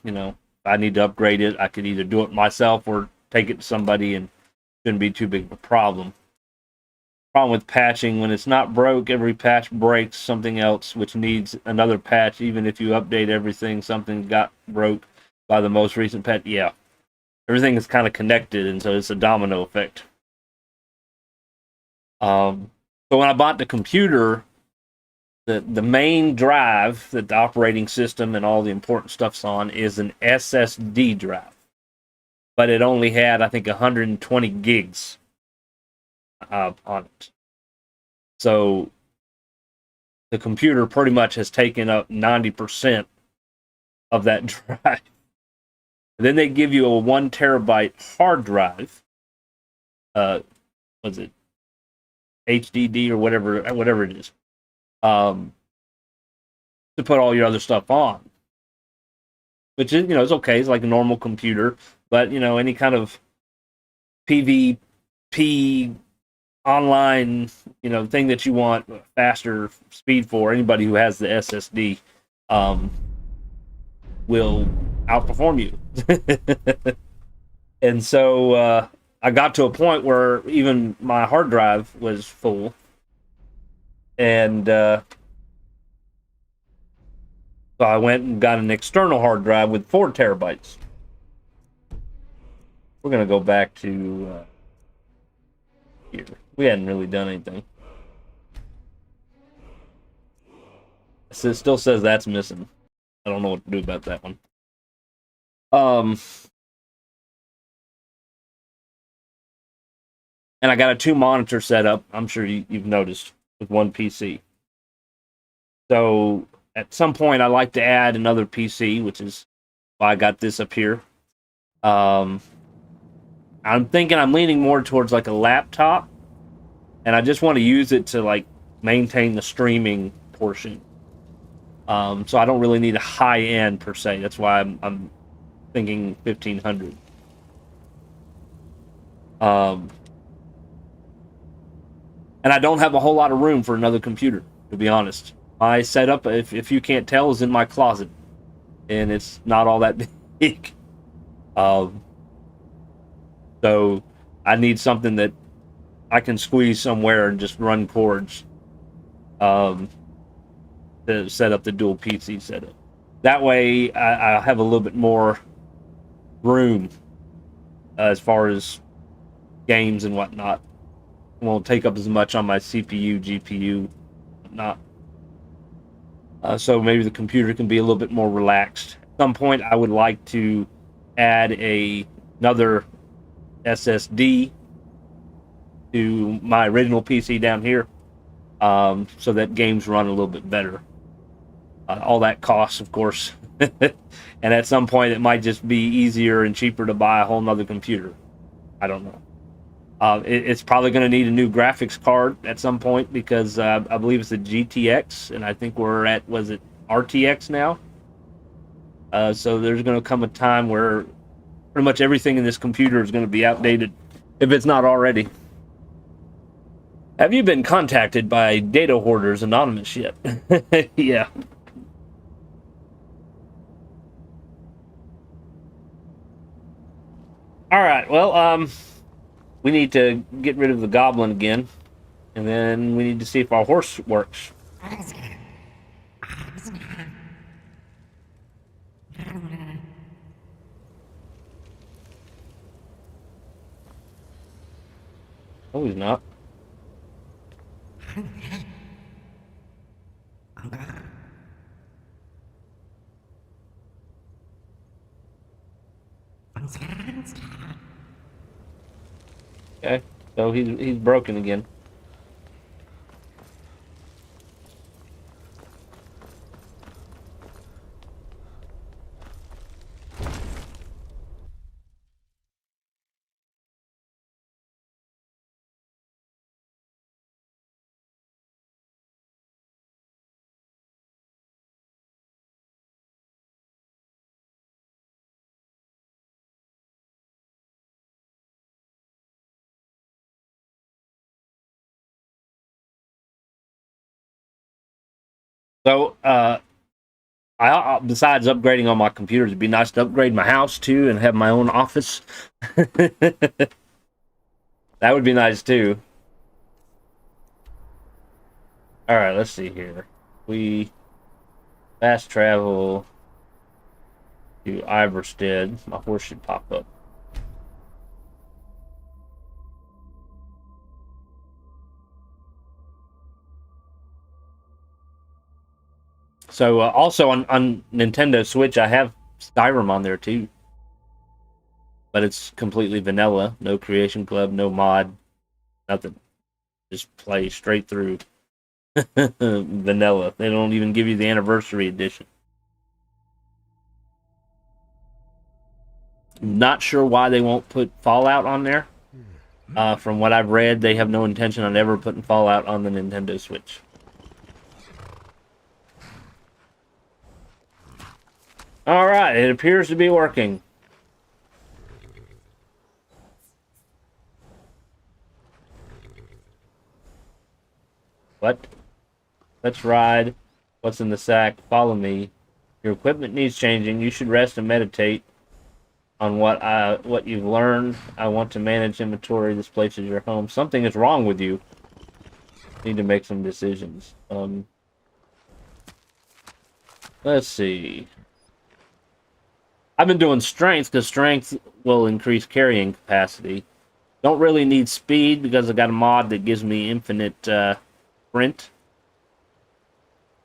I need to upgrade it. I could either do it myself or take it to somebody, and it shouldn't be too big of a problem. Problem with patching, when it's not broke, every patch breaks something else which needs another patch. Even if you update everything, something got broke by the most recent patch. Yeah, everything is kind of connected, and so it's a domino effect. But when I bought the computer, the main drive that the operating system and all the important stuff's on is an SSD drive, but it only had, I think, 120 gigs on it. So the computer pretty much has taken up 90% of that drive. Then they give you a 1 terabyte hard drive. Was it HDD or whatever it is, to put all your other stuff on. Which is, it's okay. It's like a normal computer, but any kind of PvP online, thing that you want faster speed for, anybody who has the SSD will outperform you. And so I got to a point where even my hard drive was full, and so I went and got an external hard drive with 4 terabytes. We're gonna go back to here. We hadn't really done anything. So it still says that's missing. I don't know what to do about that one. And I got a 2 monitor setup. I'm sure you've noticed, with one PC. So at some point, I like to add another PC, which is why I got this up here. I'm thinking I'm leaning more towards like a laptop, and I just want to use it to like maintain the streaming portion. So I don't really need a high end per se. That's why I'm thinking 1500. And I don't have a whole lot of room for another computer, to be honest. My setup, if you can't tell, is in my closet, and it's not all that big. So I need something that I can squeeze somewhere and just run cords to set up the dual PC setup. That way, I'll have a little bit more room as far as games and whatnot. It won't take up as much on my CPU, GPU, whatnot. So maybe the computer can be a little bit more relaxed. At some point, I would like to add another SSD to my original PC down here, so that games run a little bit better. All that costs, of course. And at some point, it might just be easier and cheaper to buy a whole nother computer. I don't know. It's probably going to need a new graphics card at some point because I believe it's a GTX, and I think we're at, was it RTX now? So there's going to come a time where pretty much everything in this computer is going to be outdated, if it's not already. Have you been contacted by Data Hoarders Anonymous yet? Yeah. All right, well, we need to get rid of the goblin again, and then we need to see if our horse works. Oh, he's not. Okay, so he's broken again. So, besides upgrading on my computers, it'd be nice to upgrade my house too and have my own office. That would be nice too. All right, let's see here. We fast travel to Iverstead. My horse should pop up. So also on Nintendo Switch, I have Skyrim on there too, but it's completely vanilla. No creation club, no mod, nothing. Just play straight through vanilla. They don't even give you the anniversary edition. Not sure why they won't put Fallout on there. From what I've read, they have no intention on ever putting Fallout on the Nintendo Switch. All right, it appears to be working. What? Let's ride. What's in the sack? Follow me. Your equipment needs changing. You should rest and meditate on what you've learned. I want to manage inventory. This place is your home. Something is wrong with you. Need to make some decisions. Let's see. I've been doing strength because strength will increase carrying capacity. Don't really need speed because I got a mod that gives me infinite sprint.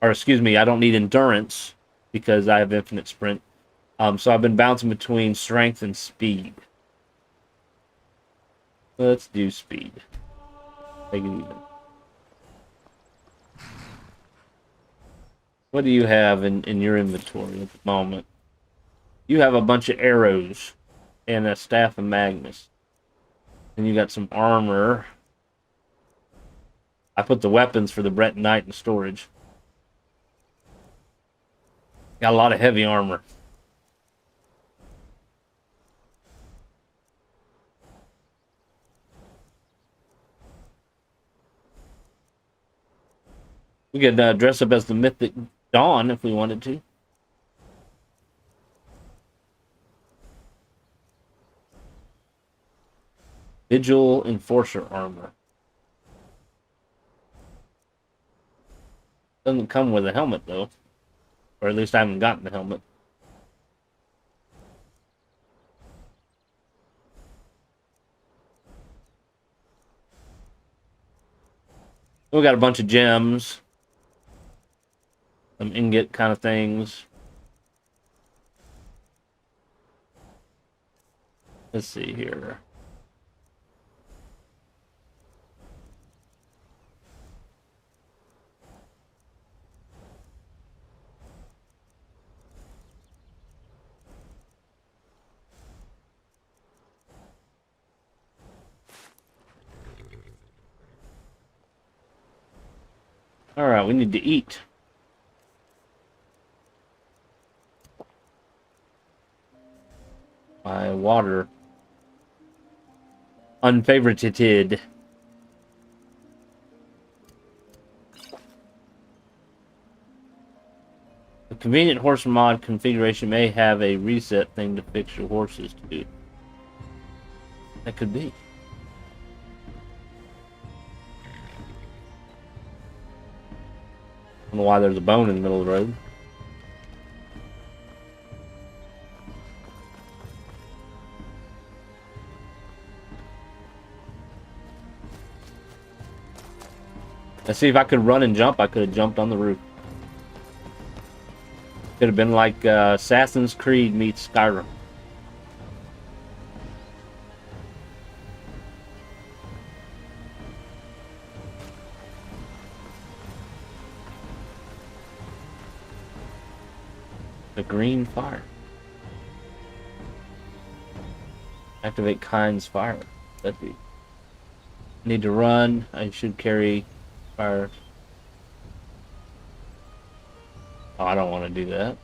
Or excuse me, I don't need endurance because I have infinite sprint. So I've been bouncing between strength and speed. Let's do speed. Take it even. What do you have in your inventory at the moment? You have a bunch of arrows and a staff of Magnus. And you got some armor. I put the weapons for the Brett Knight in storage. Got a lot of heavy armor. We could dress up as the Mythic Dawn if we wanted to. Vigil Enforcer armor. Doesn't come with a helmet though. Or at least I haven't gotten the helmet. We got a bunch of gems. Some ingot kind of things. Let's see here. All right, we need to eat. My water. Unfavorited. The convenient horse mod configuration may have a reset thing to fix your horses too. That could be. I don't know why there's a bone in the middle of the road. Let's see if I could run and jump. I could have jumped on the roof. Could have been like Assassin's Creed meets Skyrim. The green fire. Activate Kind's fire. That'd be. Need to run. I should carry fire. Oh, I don't want to do that.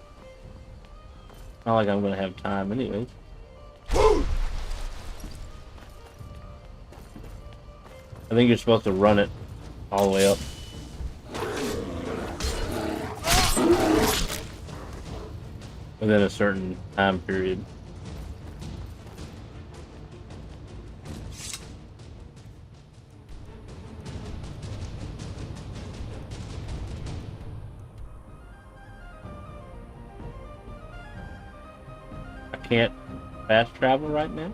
Not like I'm going to have time anyways. I think you're supposed to run it all the way up. Within a certain time period. I can't fast travel right now?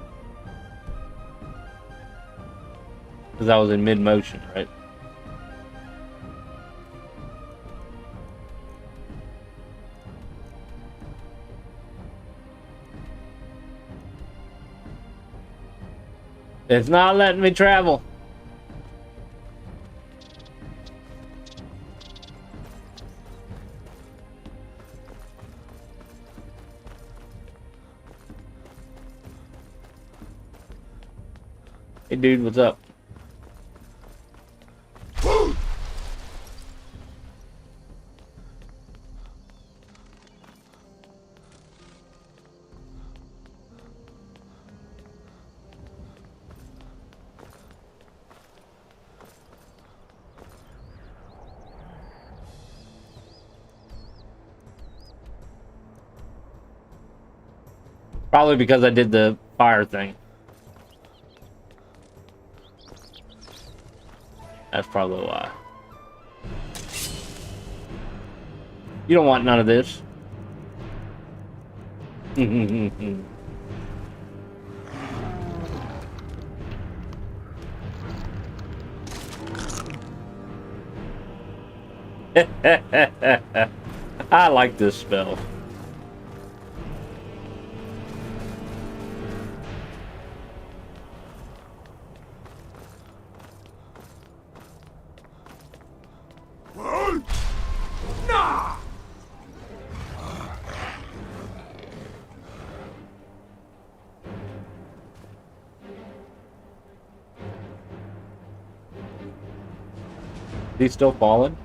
Because I was in mid-motion, right? It's not letting me travel. Hey dude, what's up? Probably because I did the fire thing. That's probably why. You don't want none of this. I like this spell. He's still falling?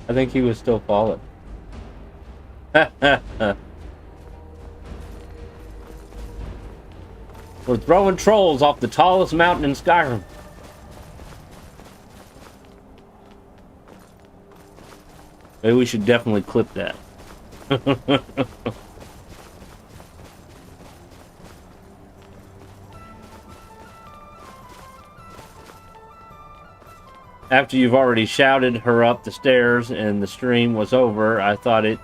I think he was still falling. We're throwing trolls off the tallest mountain in Skyrim. Maybe we should definitely clip that. after you've already shouted her up the stairs and the stream was over, I thought it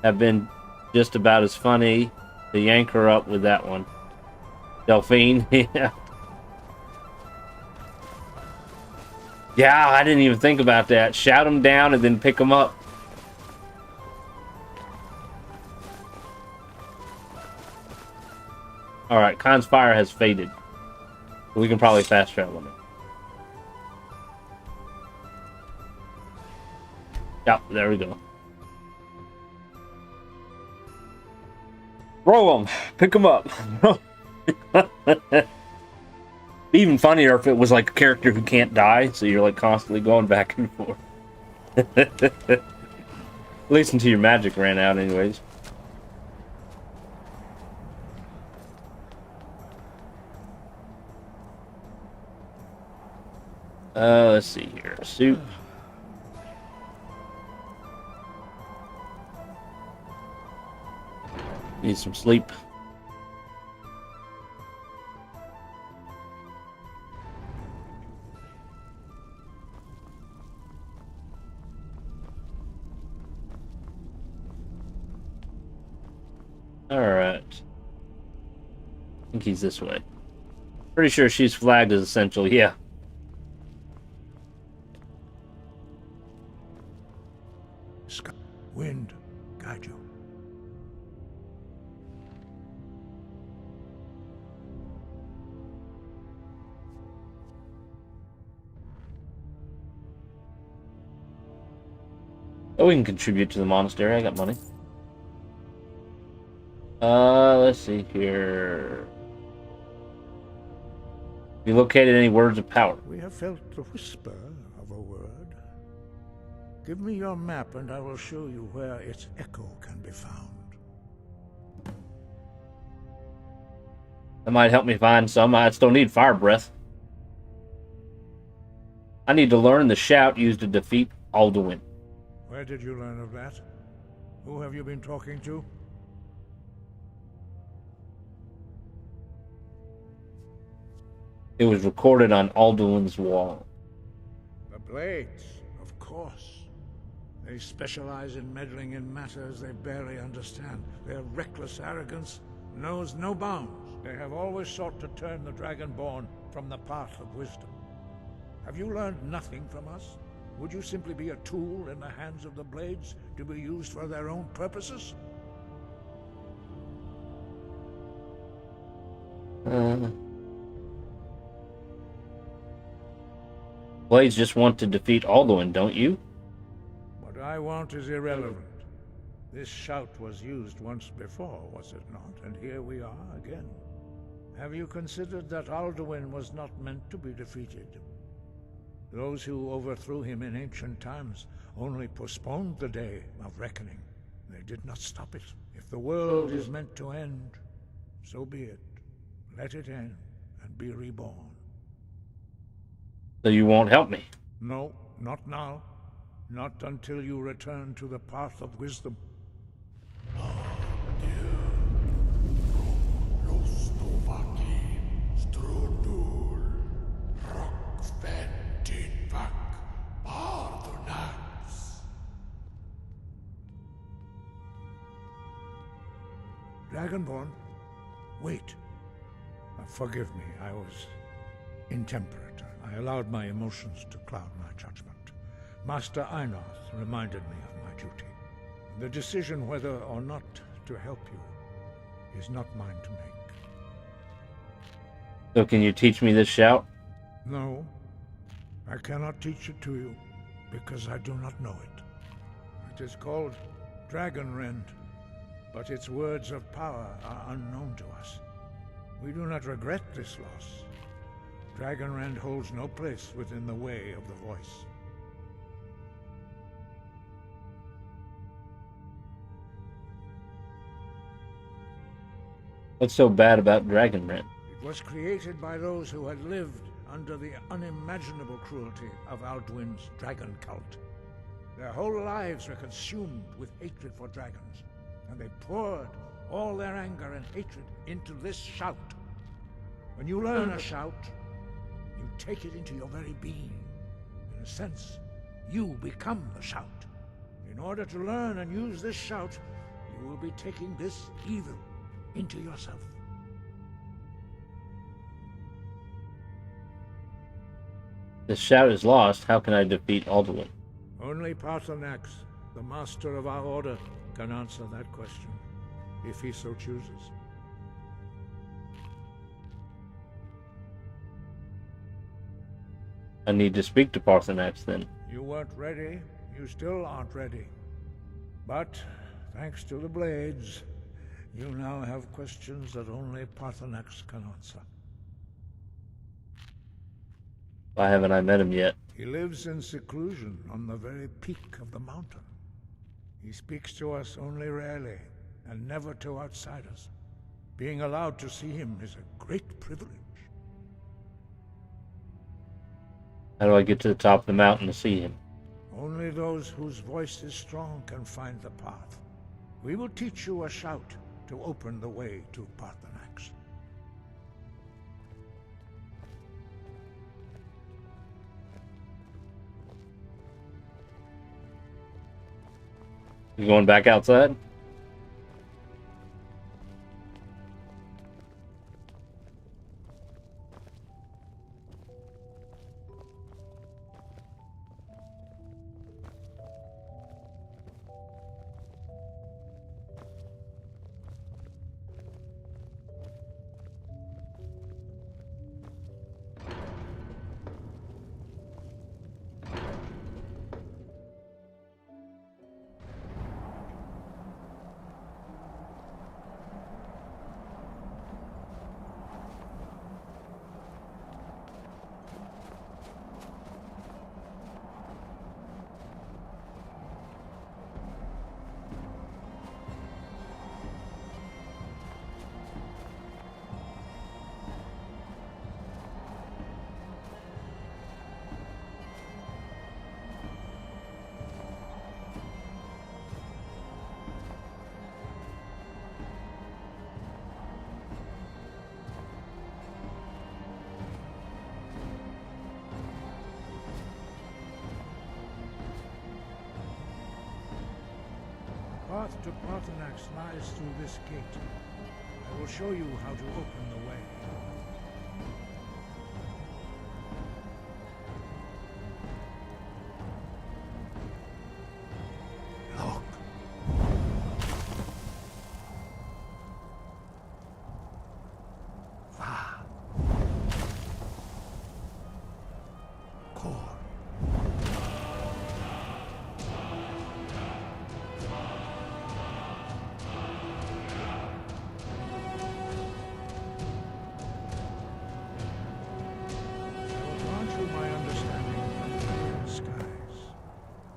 had been just about as funny to yank her up with that one. Delphine, yeah. Yeah, I didn't even think about that. Shout them down and then pick them up. Alright, Khan's fire has faded. We can probably fast travel it. Yep, there we go. Roll them. Pick them up. Be even funnier if it was like a character who can't die, so you're like constantly going back and forth. At least until your magic ran out anyways. Let's see here. Soup. Need some sleep. Alright. I think he's this way. Pretty sure she's flagged as essential, yeah. Sky, wind, guide you. Oh, we can contribute to the monastery. I got money. Let's see here. Have you located any words of power? We have felt the whisper of a word. Give me your map and I will show you where its echo can be found. That might help me find some. I still need fire breath. I need to learn the shout used to defeat Alduin. Where did you learn of that? Who have you been talking to? It was recorded on Alduin's wall. The Blades, of course. They specialize in meddling in matters they barely understand. Their reckless arrogance knows no bounds. They have always sought to turn the Dragonborn from the path of wisdom. Have you learned nothing from us? Would you simply be a tool in the hands of the Blades to be used for their own purposes? Blades just want to defeat Alduin, don't you? What I want is irrelevant. This shout was used once before, was it not? And here we are again. Have you considered that Alduin was not meant to be defeated? Those who overthrew him in ancient times only postponed the day of reckoning. They did not stop it. If the world is meant to end, so be it. Let it end and be reborn. So you won't help me? No, not now. Not until you return to the path of wisdom. Dragonborn, wait. Forgive me, I was intemperate. I allowed my emotions to cloud my judgment. Master Einoth reminded me of my duty. The decision whether or not to help you is not mine to make. So can you teach me this shout? No, I cannot teach it to you because I do not know it. It is called Dragon Rend, but its words of power are unknown to us. We do not regret this loss. Dragonrend holds no place within the way of the voice. What's so bad about Dragonrend? It was created by those who had lived under the unimaginable cruelty of Alduin's dragon cult. Their whole lives were consumed with hatred for dragons, and they poured all their anger and hatred into this shout. When you learn a shout, you take it into your very being, In a sense, you become the shout. In order to learn and use this shout, you will be taking this evil into yourself. The shout is lost. How can I defeat Alduin? Only Paarthurnax, the master of our order, can answer that question, if he so chooses. I need to speak to Paarthurnax then. You weren't ready. You still aren't ready. But, thanks to the blades, you now have questions that only Paarthurnax can answer. Why haven't I met him yet? He lives in seclusion on the very peak of the mountain. He speaks to us only rarely, and never to outsiders. Being allowed to see him is a great privilege. How do I get to the top of the mountain to see him? Only those whose voice is strong can find the path. We will teach you a shout to open the way to Paarthurnax. You going back outside? The path to Paarthurnax lies through this gate. I will show you how to open the way. Look. Va. Kor.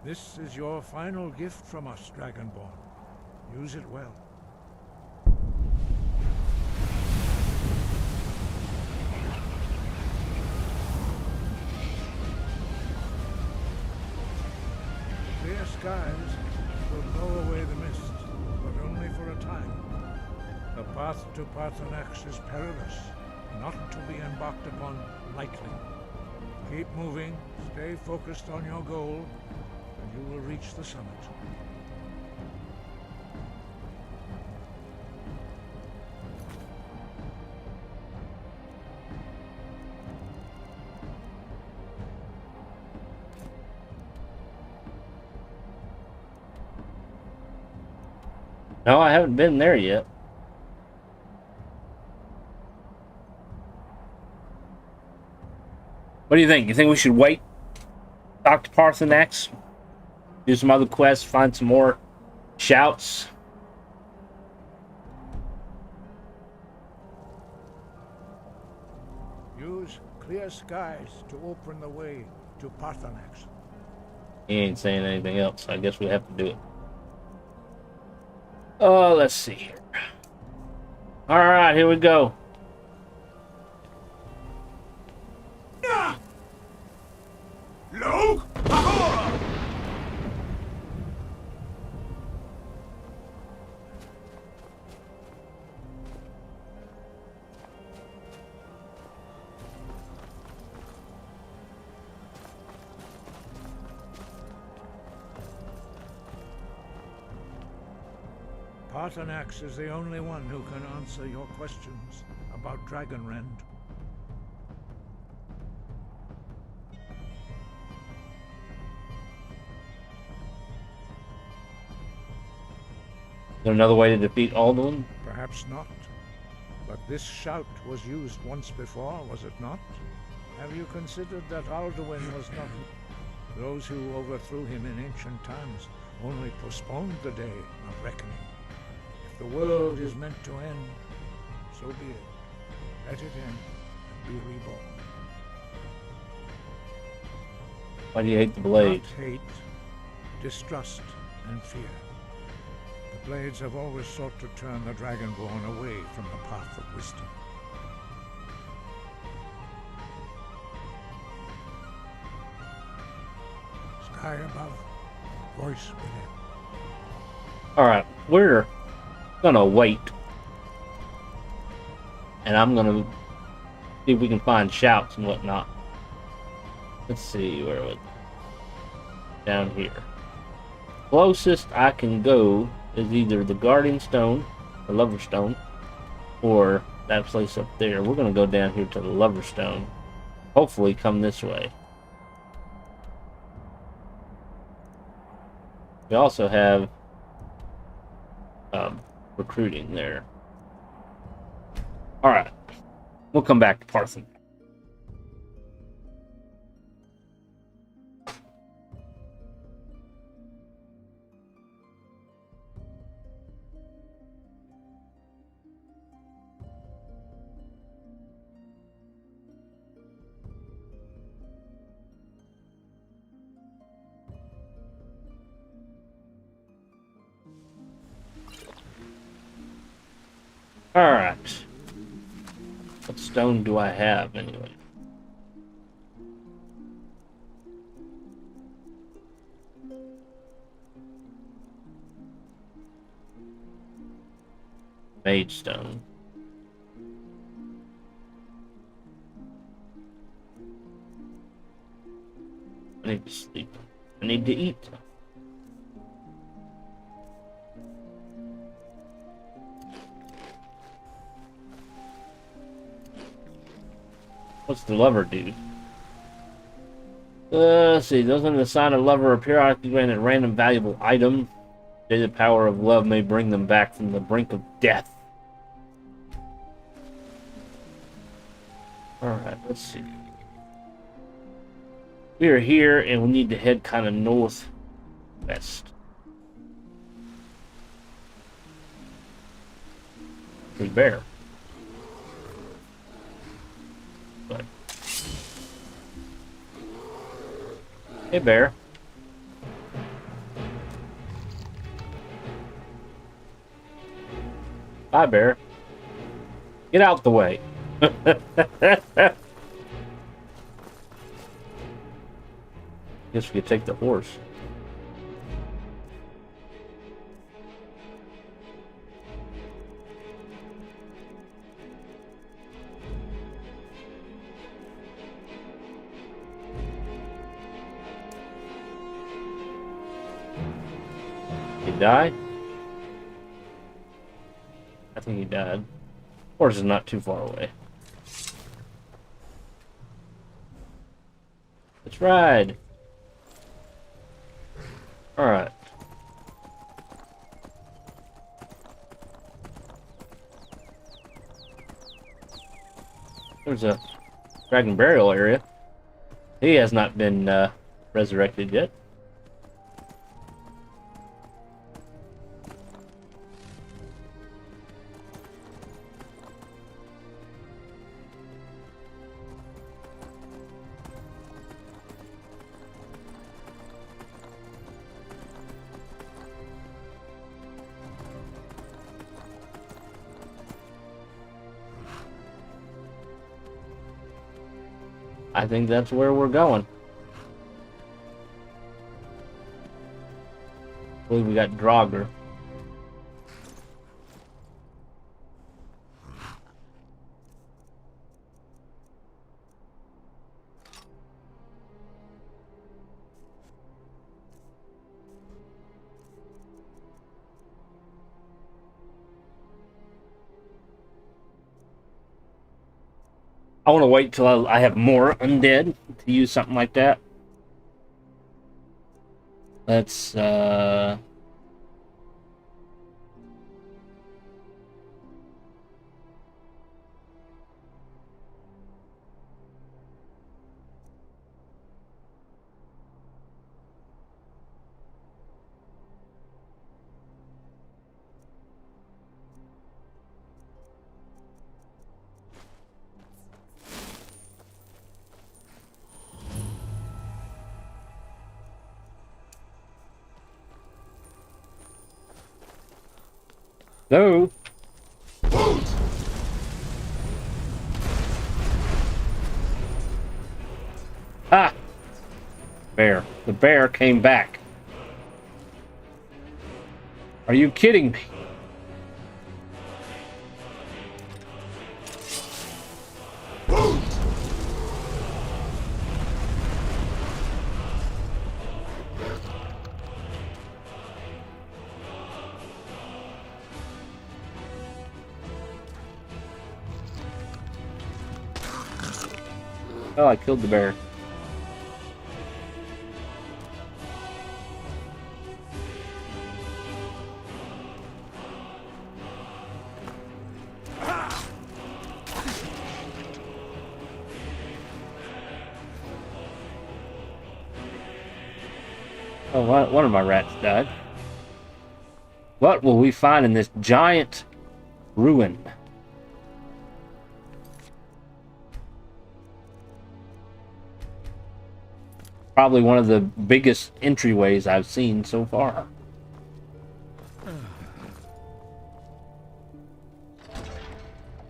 This is your final gift from us, Dragonborn. Use it well. Clear skies will blow away the mist, but only for a time. The path to Paarthurnax is perilous, not to be embarked upon lightly. Keep moving, stay focused on your goal, and you will reach the summit. No, I haven't been there yet. What do you think? You think we should wait? Talk to Paarthurnax? Do some other quests, find some more shouts? Use clear skies to open the way to Paarthurnax. He ain't saying anything else. I guess we have to do it. Oh, let's see here. Alright, here we go. Look! Ahora! Arthanax is the only one who can answer your questions about Dragonrend. Is there another way to defeat Alduin? Perhaps not. But this shout was used once before, was it not? Have you considered that Alduin was not... Those who overthrew him in ancient times only postponed the day of reckoning. If the world is meant to end, so be it. Let it end and be reborn. Why do you hate the blade? Not hate, distrust, and fear. The Blades have always sought to turn the Dragonborn away from the path of wisdom. Sky above, voice within. Alright, we're gonna wait. And I'm gonna see if we can find shouts and whatnot. Let's see, where was it? Down here. Closest I can go is either the Guardian Stone, the Lover Stone, or that place up there. We're gonna go down here to the Lover Stone. Hopefully come this way. We also have recruiting there. Alright. We'll come back to Parson. Alright. What stone do I have anyway? Mage stone. I need to sleep. I need to eat. What's the lover do? Let's see. Those on the sign of lover are periodically granted random valuable item. The power of love may bring them back from the brink of death. Alright, let's see. We are here and we need to head kind of northwest. Big bear. But. Hey, bear. Bye, bear. Get out the way. Guess we could take the horse. He died? I think he died. Horse is not too far away. Let's ride. Alright. There's a dragon burial area. He has not been resurrected yet. I think that's where we're going. I believe we got Draugr. want to wait till I have more undead to use something like that. Let's go. Ah! Bear. The bear came back. Are you kidding me? Oh, I killed the bear. Oh, one of my rats died. What will we find in this giant ruin? Probably one of the biggest entryways I've seen so far.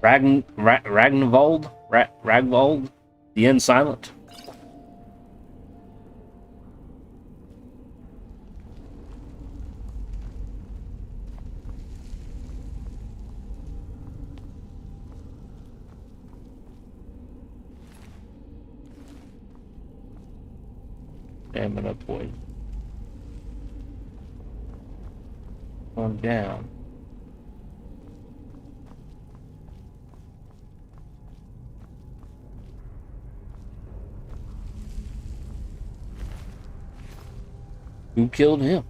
Ragnvold? Ragvold? The Unsilent? Stamina poison. On down. Who killed him?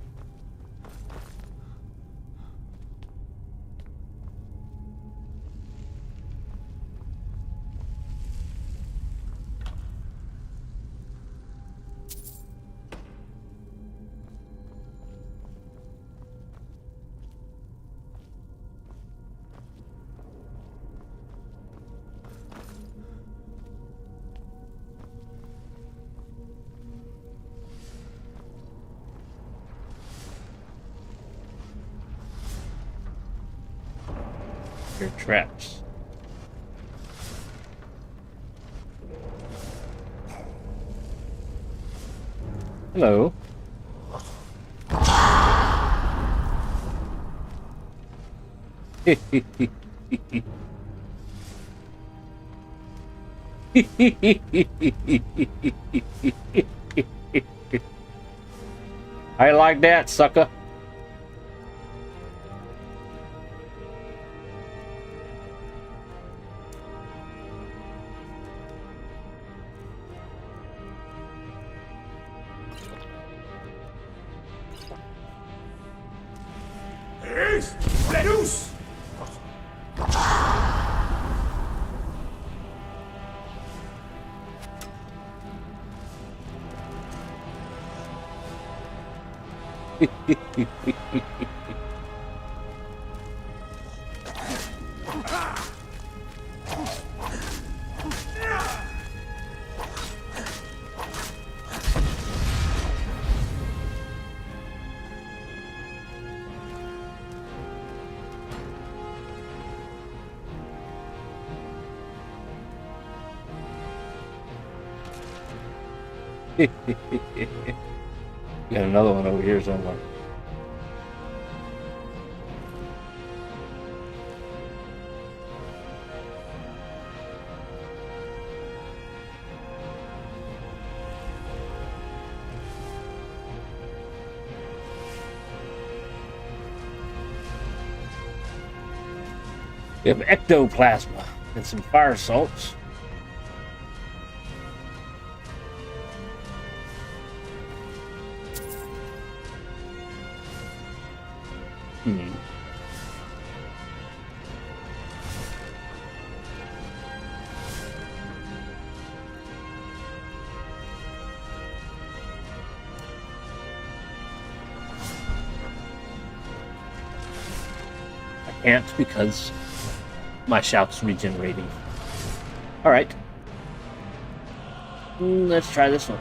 Your traps. Hello. I like that, sucker. Got another one over here somewhere. We have ectoplasma and some fire salts. Hmm. I can't because my shout's regenerating. Alright. Let's try this one.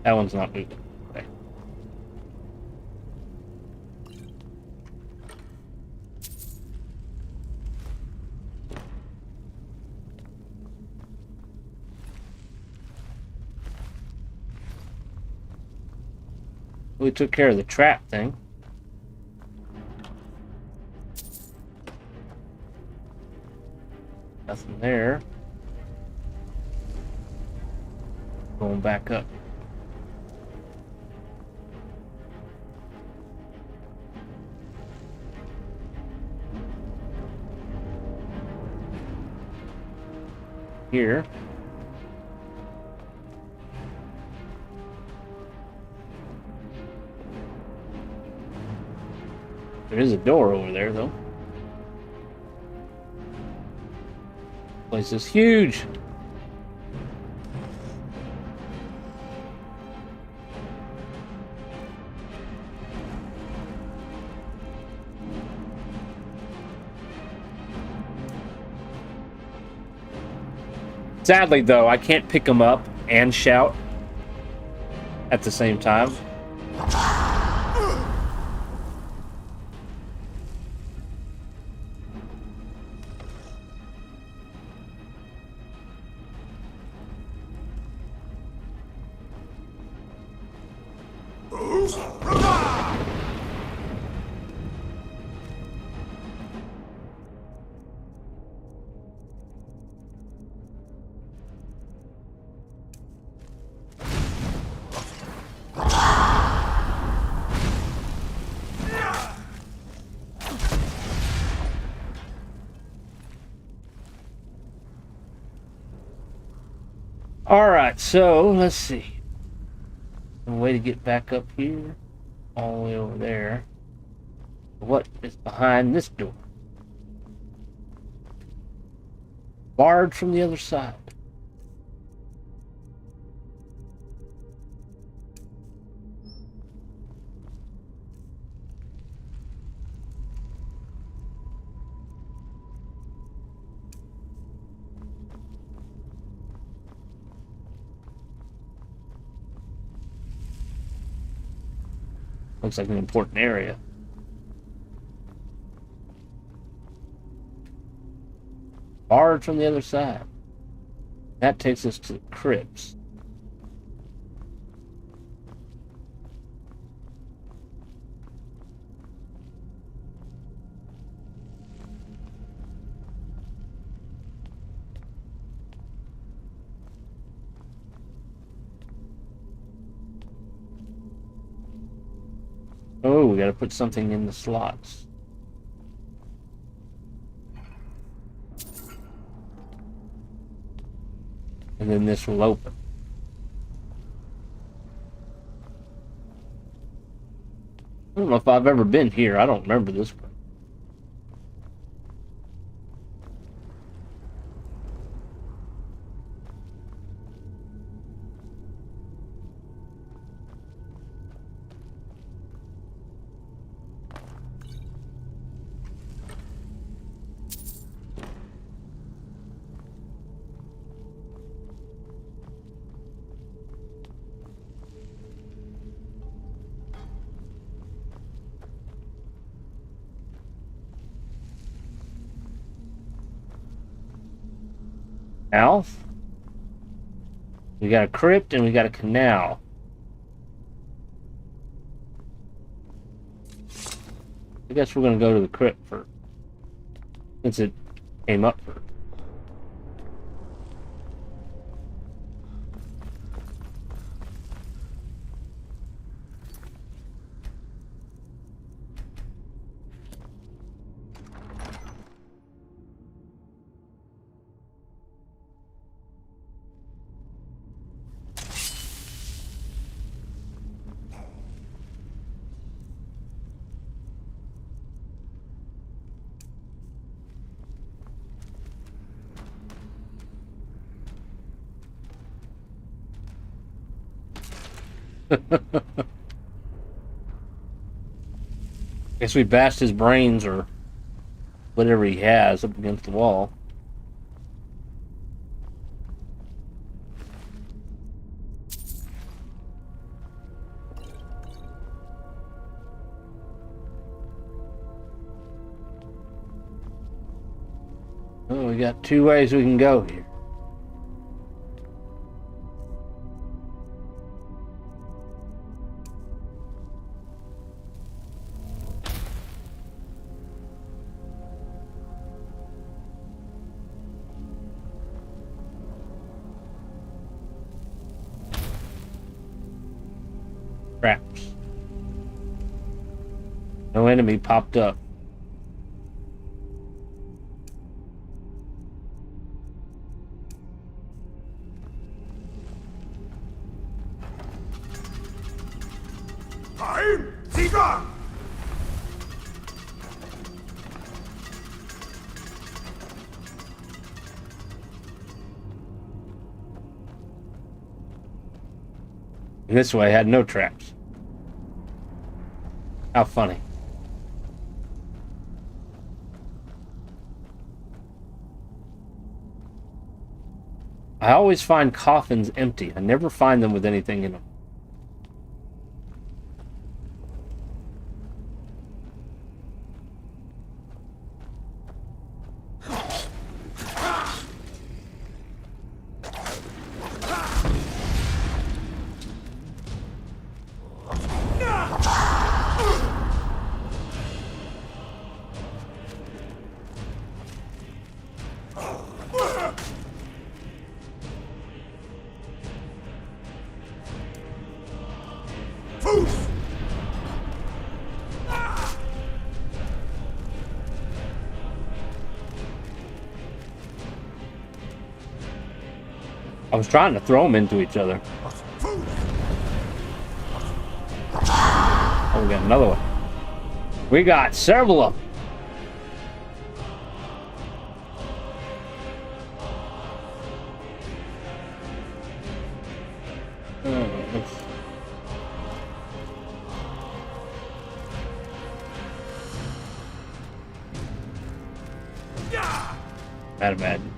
That one's not moving. Okay. We took care of the trap thing. Nothing there. Going back up. Here. There is a door over there, though. Place is huge. Sadly, though, I can't pick them up and shout at the same time. Alright, so let's see. A way to get back up here, all the way over there. What is behind this door? Barred from the other side. Looks like an important area. Barred from the other side. That takes us to the crypts. Oh, we gotta put something in the slots. And then this will open. I don't know if I've ever been here. I don't remember this one. Now, we got a crypt and we got a canal. I guess we're gonna go to the crypt first, since it came up first. Guess we bashed his brains or whatever he has up against the wall. Oh, we got two ways we can go here. Traps. No enemy popped up. And this way had no traps. How funny. I always find coffins empty. I never find them with anything in them. I was trying to throw them into each other. Oh, we got another one. We got several of them. I'd imagine.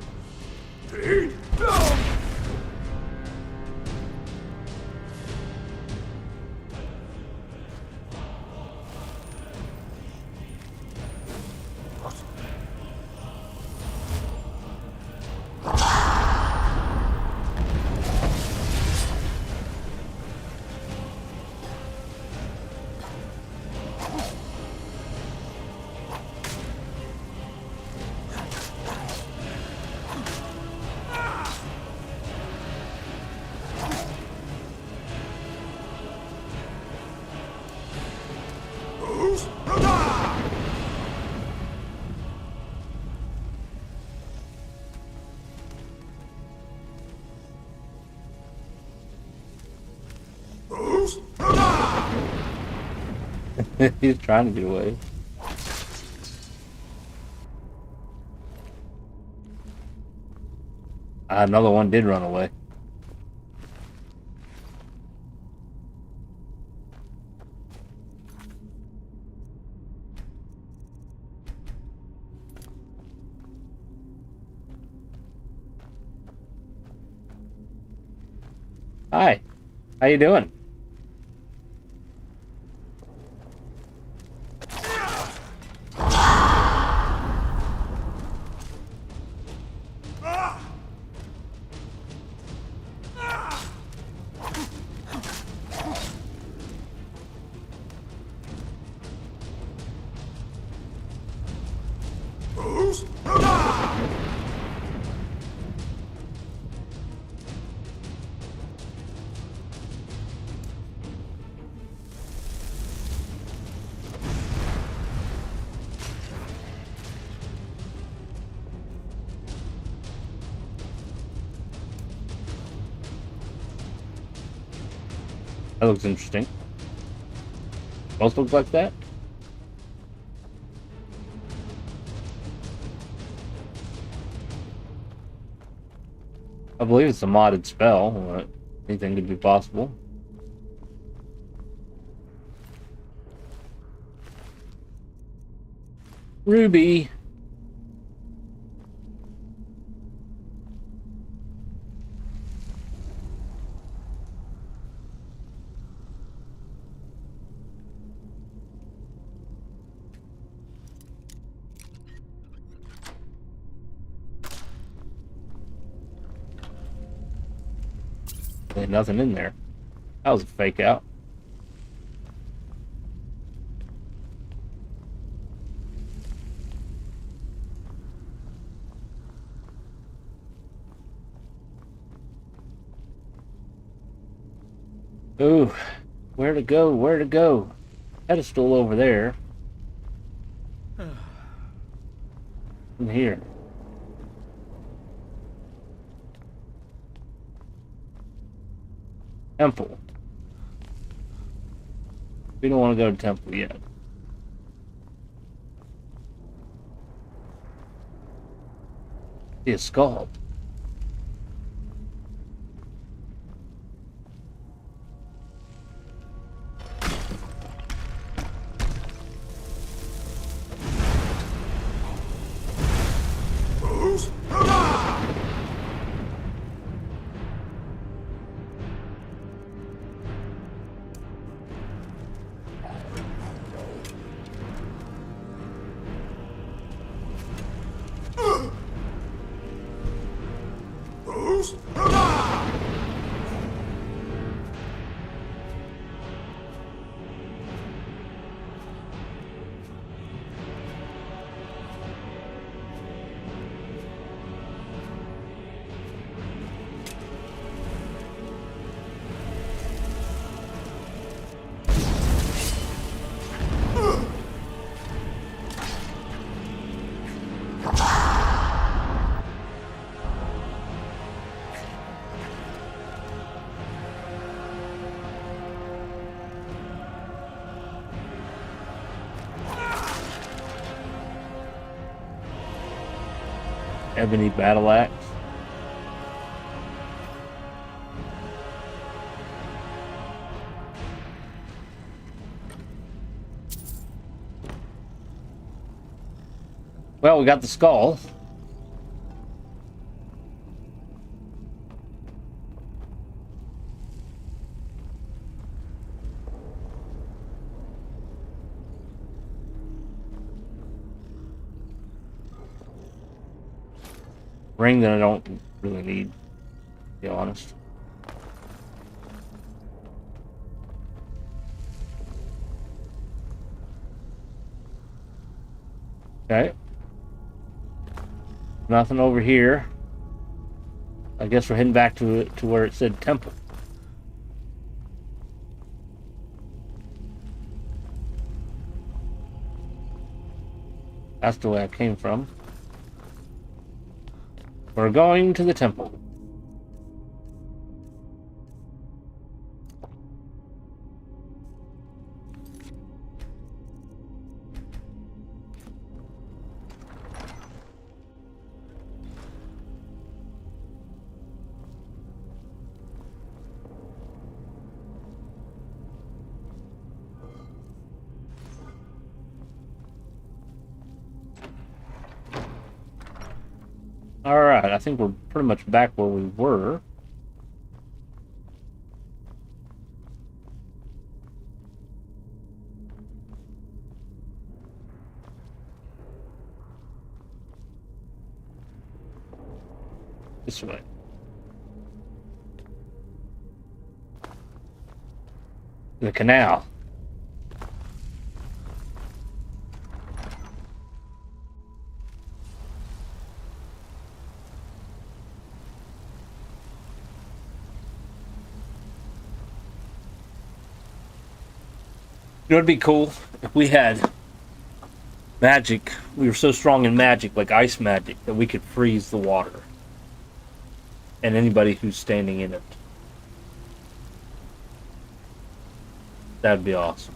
He's trying to get away. Another one did run away. Hi, how you doing? That looks interesting. Both look like that? I believe it's a modded spell, but anything could be possible. Ruby. There's nothing in there. That was a fake out. Ooh, where to go? Where to go? Pedestal over there. In here. Temple. We don't want to go to temple yet. See a skull. Ebony battle axe. Well, we got the skull. Ring that I don't really need, to be honest. Okay. Nothing over here. I guess we're heading back to where it said temple. That's the way I came from. We're going to the temple. Alright, I think we're pretty much back where we were. This way. The canal. You know, it'd be cool if we had magic. We were so strong in magic, like ice magic, that we could freeze the water. And anybody who's standing in it. That'd be awesome.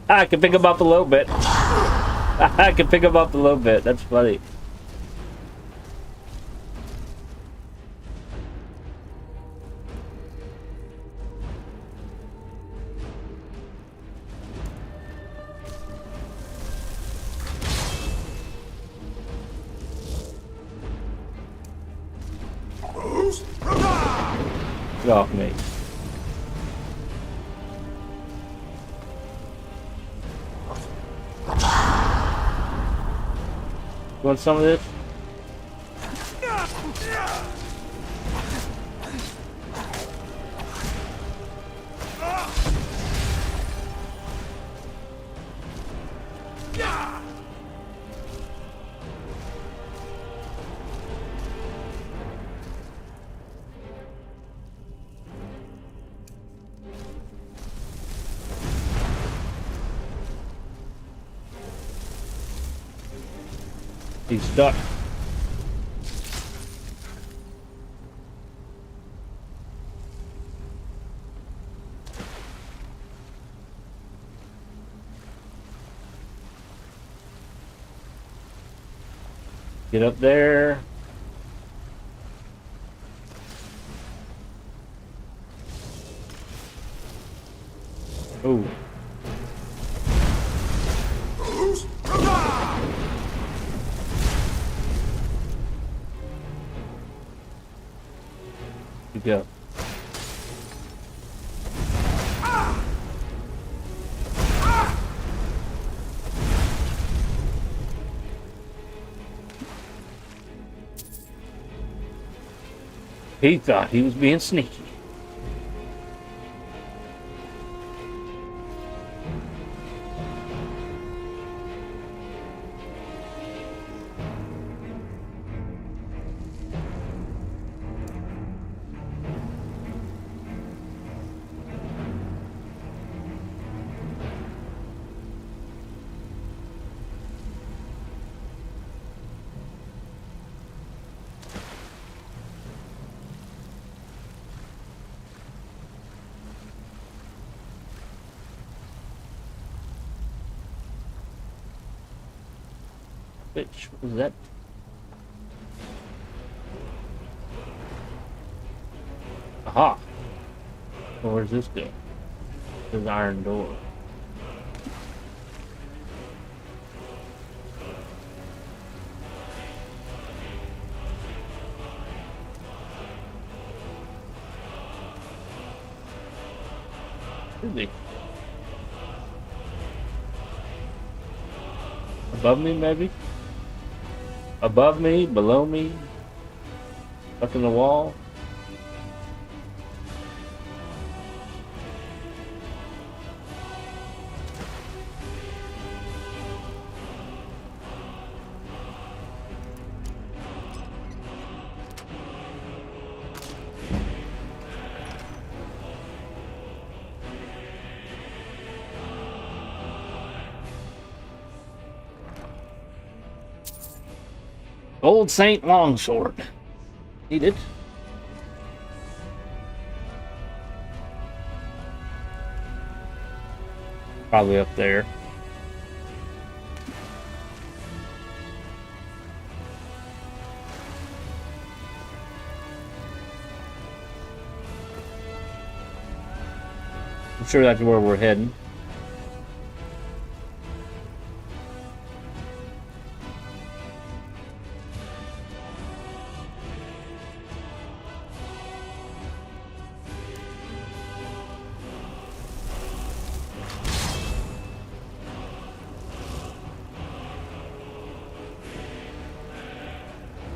I can pick him up a little bit. I can pick him up a little bit. That's funny. Get off me. You want some of this? He's stuck. Get up there. Oh. You go. He thought he was being sneaky. Which was that? Aha! Well, where's this go? This iron door. Should be. Above me, maybe? Above me, below me, up in the wall. Old Saint Longsword. Need it. Probably up there. I'm sure that's where we're heading.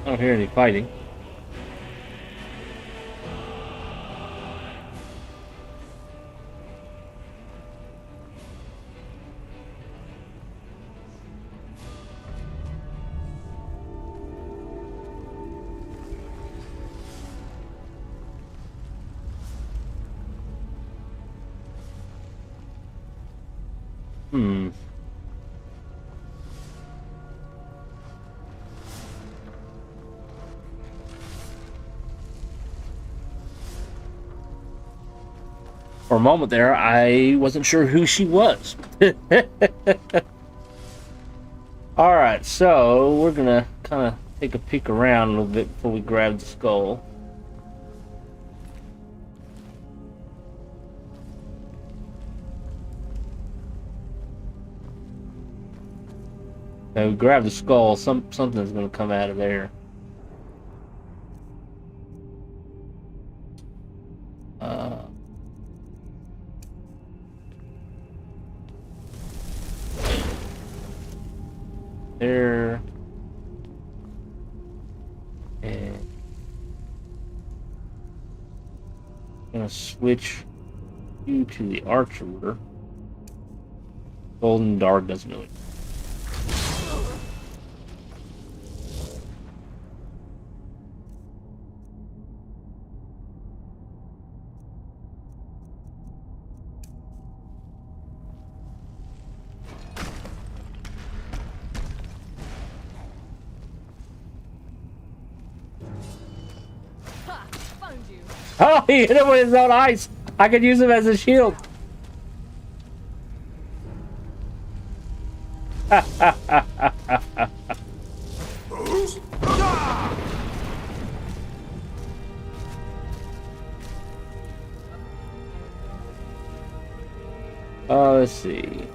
I don't hear any fighting. For a moment there, I wasn't sure who she was. Alright, so we're gonna kind of take a peek around a little bit before we grab the skull. Okay, we grab the skull, something's gonna come out of there. gonna switch you to the archer. Golden Dart doesn't really. Ha! Found you. Oh, he hit him with his own ice. I could use him as a shield. Let's see.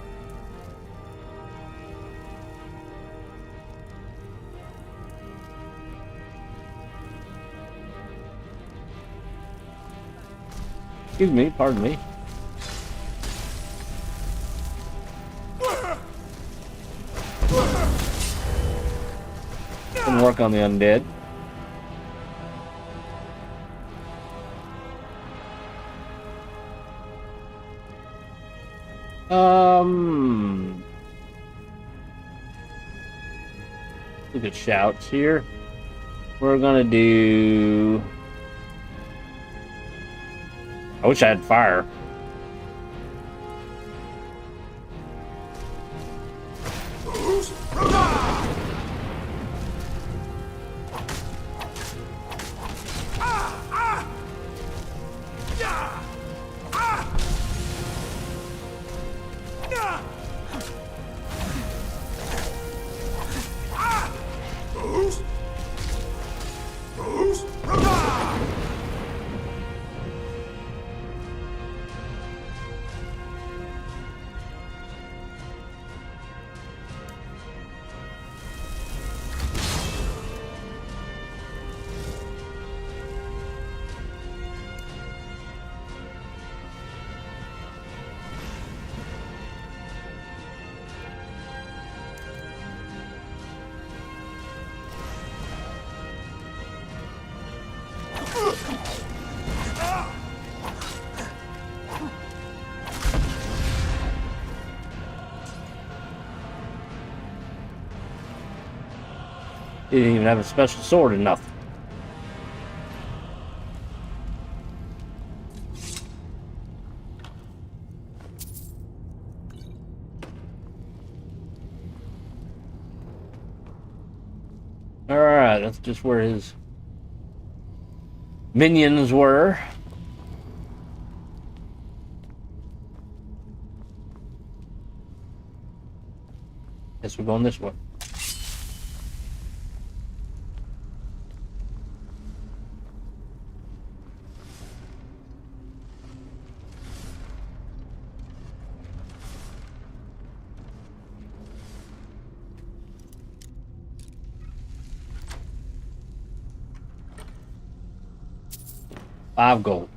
Excuse me, pardon me. Can work on the undead. Look at shouts here. We're gonna do. I wish I had fire. He didn't even have a special sword or nothing. Alright, that's just where his minions were. Guess we're going this way. $5 gold.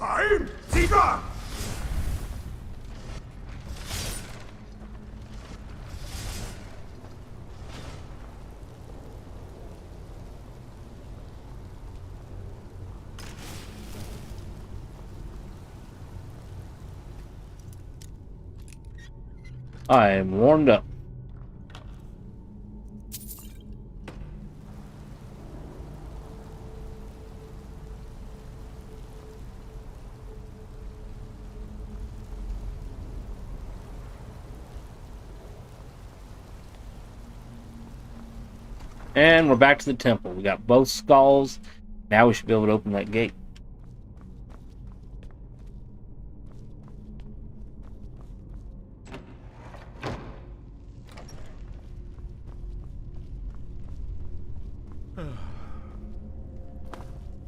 I'm Tiga! I am warmed up. And we're back to the temple. We got both skulls. Now we should be able to open that gate.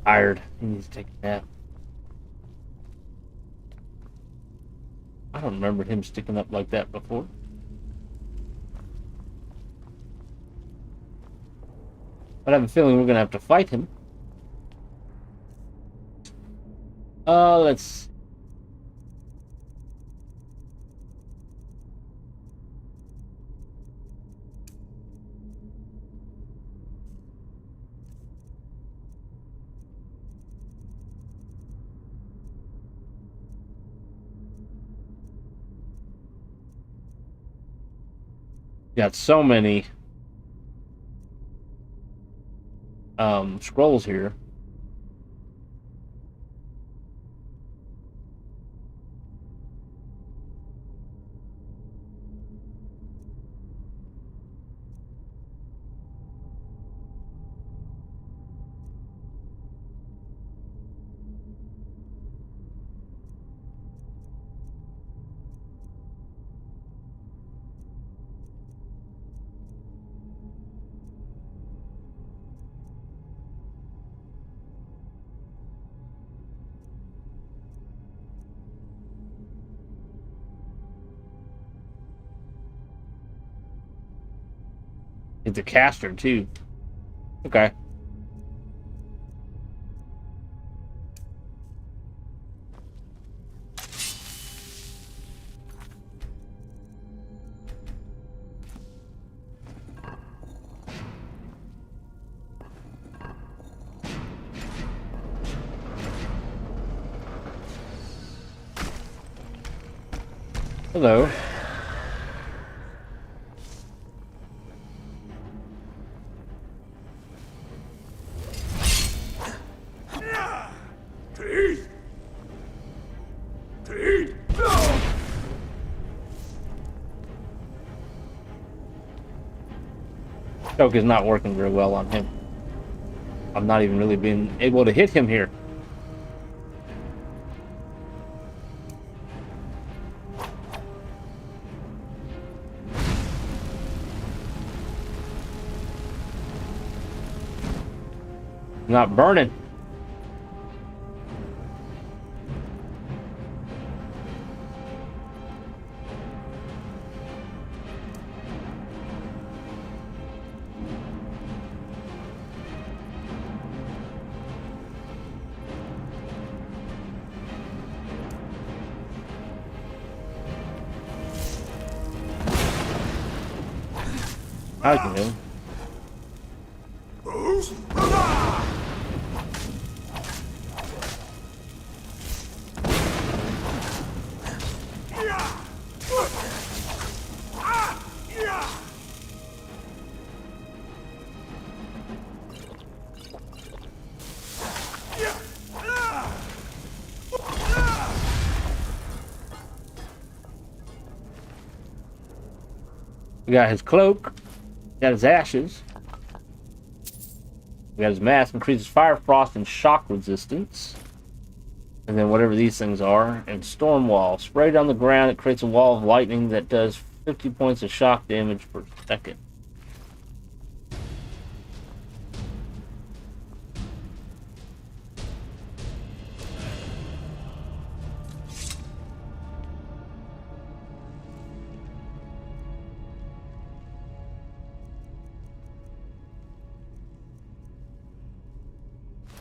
Tired. He needs to take a nap. I don't remember him sticking up like that before. But I have a feeling we're gonna have to fight him. Let's. Got so many scrolls here. It's a caster too. Okay. Hello. Choke is not working very well on him. I'm not even really being able to hit him here. Not burning. I can hit him. We got his cloak. We got his ashes. We got his mask. Increases fire, frost, and shock resistance. And then whatever these things are. And storm wall. Sprayed on the ground, it creates a wall of lightning that does 50 points of shock damage per second.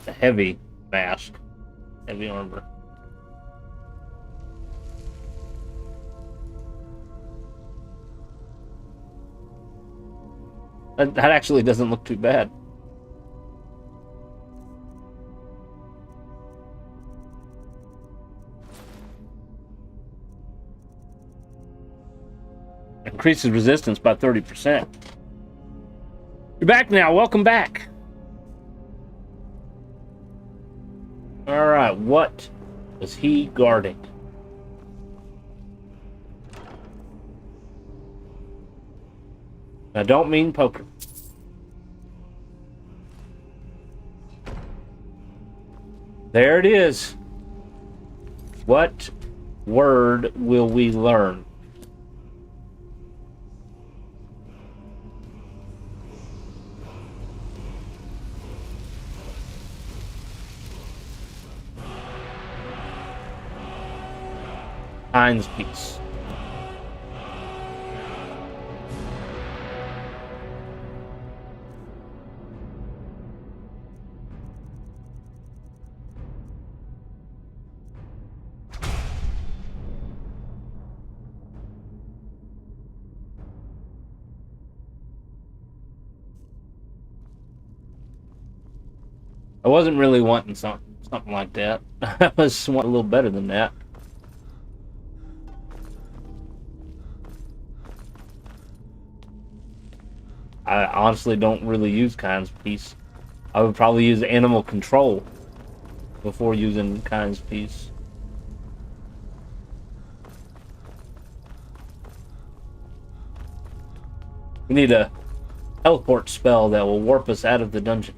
A heavy mask, heavy armor. That actually doesn't look too bad. Increases resistance by 30%. You're back now. Welcome back. Alright, what was he guarding? I don't mean poker. There it is. What word will we learn? Heinz piece. I wasn't really wanting something like that. I was wanting a little better than that. I honestly don't really use Kind's Peace. I would probably use Animal Control before using Kind's Peace. We need a teleport spell that will warp us out of the dungeon.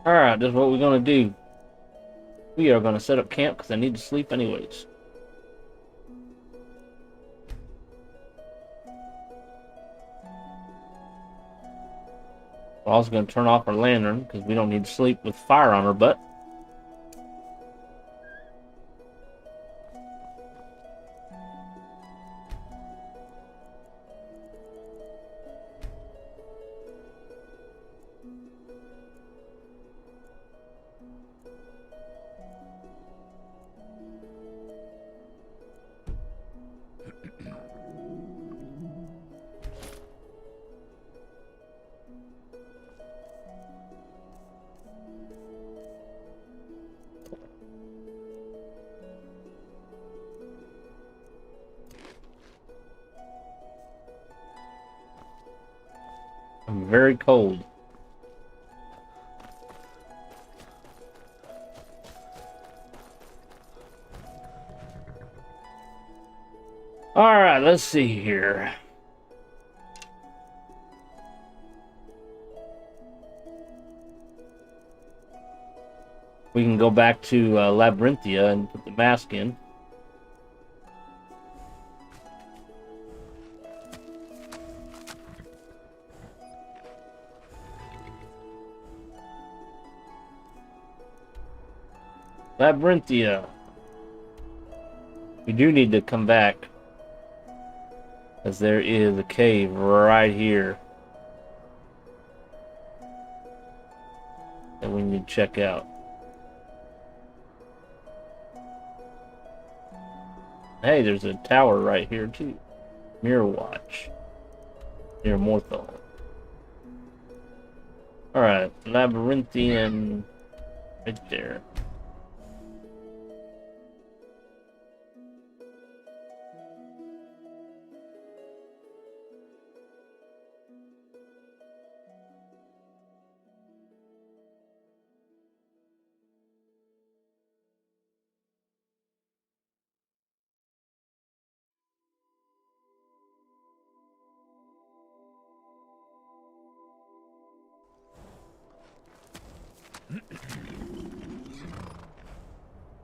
Alright, this is what we're gonna do. We are gonna set up camp because I need to sleep anyways. We're also gonna turn off our lantern because we don't need to sleep with fire on our butt. I'm very cold. Alright, let's see here. We can go back to Labyrinthia and put the mask in. Labyrinthia. We do need to come back, as there is a cave right here that we need to check out. Hey, there's a tower right here too. Mirror Watch near Morthal. Alright, Labyrinthian right there.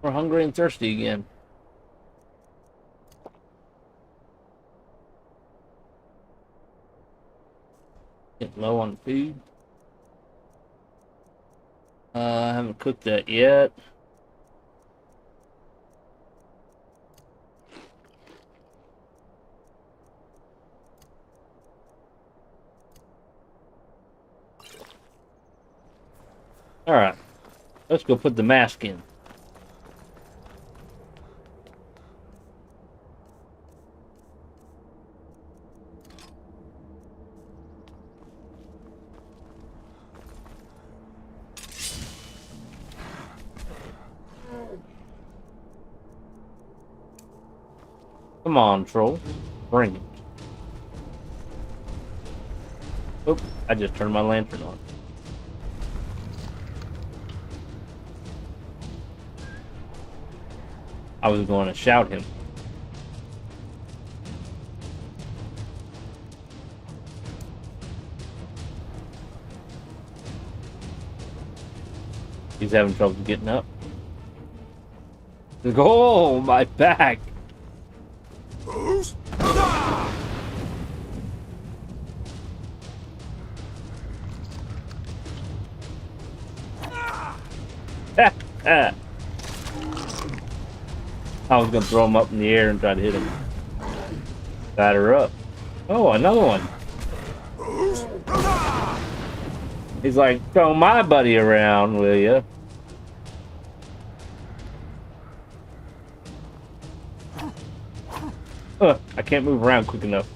We're hungry and thirsty again. Getting low on food. I haven't cooked that yet. Alright, let's go put the mask in. Come on, troll. Bring it. Oop, I just turned my lantern on. I was going to shout him. He's having trouble getting up. Oh, my back. I was gonna throw him up in the air and try to hit him. Batter up. Oh, another one. He's like, throw my buddy around, will ya? I can't move around quick enough.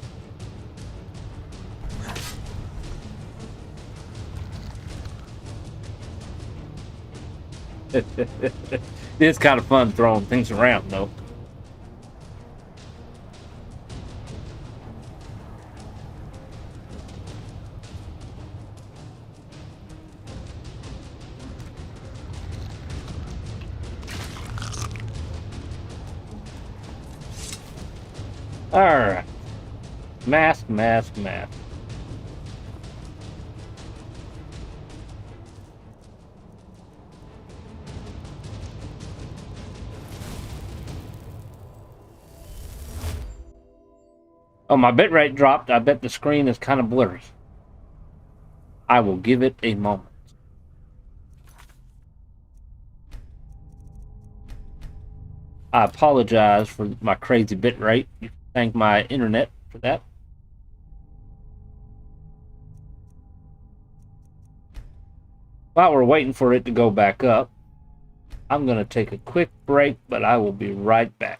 It's kind of fun throwing things around, though. Alright. Mask. Oh, my bitrate dropped. I bet the screen is kind of blurry. I will give it a moment. I apologize for my crazy bitrate. Thank my internet for that. While we're waiting for it to go back up, I'm going to take a quick break, but I will be right back.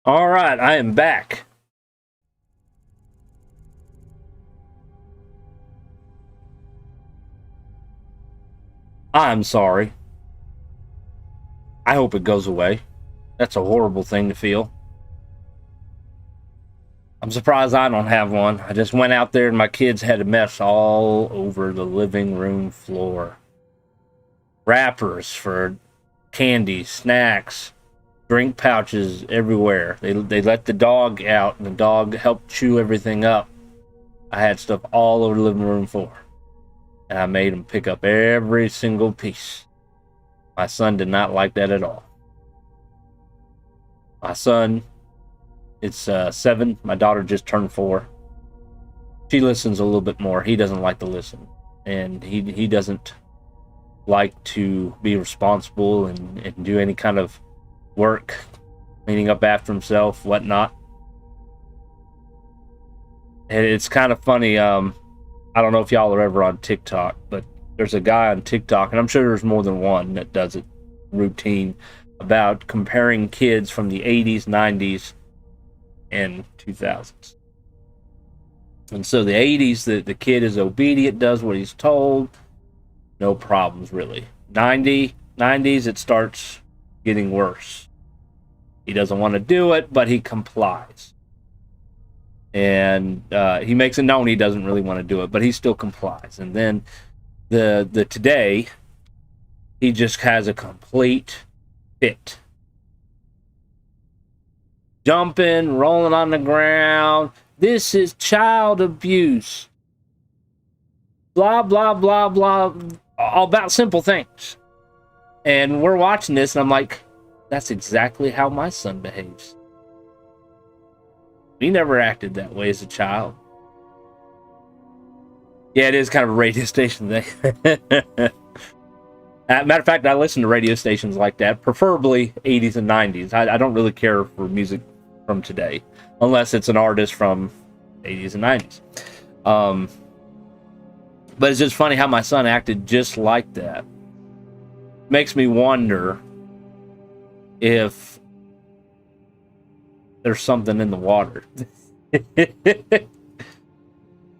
All right, I am back. I'm sorry. I hope it goes away. That's a horrible thing to feel. I'm surprised I don't have one. I just went out there and my kids had a mess all over the living room floor. Wrappers for candy, snacks, drink pouches everywhere. They let the dog out and the dog helped chew everything up. I had stuff all over the living room floor. And I made him pick up every single piece. My son did not like that at all. My son, it's 7. My daughter just turned 4. She listens a little bit more. He doesn't like to listen. And he doesn't like to be responsible and do any kind of work, cleaning up after himself, whatnot. And it's kind of funny. I don't know if y'all are ever on TikTok, but there's a guy on TikTok, and I'm sure there's more than one that does it routine, about comparing kids from the 80s, 90s, and 2000s. And so the 80s, the kid is obedient, does what he's told, no problems really. 90s, it starts getting worse. He doesn't want to do it, but he complies. And he makes it known he doesn't really want to do it, but he still complies. And then the today, he just has a complete fit. Jumping, rolling on the ground. This is child abuse. Blah, blah, blah, blah. All about simple things. And we're watching this, and I'm like, that's exactly how my son behaves. He never acted that way as a child. Yeah, it is kind of a radio station thing. Matter of fact, I listen to radio stations like that, preferably 80s and 90s. I don't really care for music from today, unless it's an artist from 80s and 90s. But it's just funny how my son acted just like that. Makes me wonder if there's something in the water.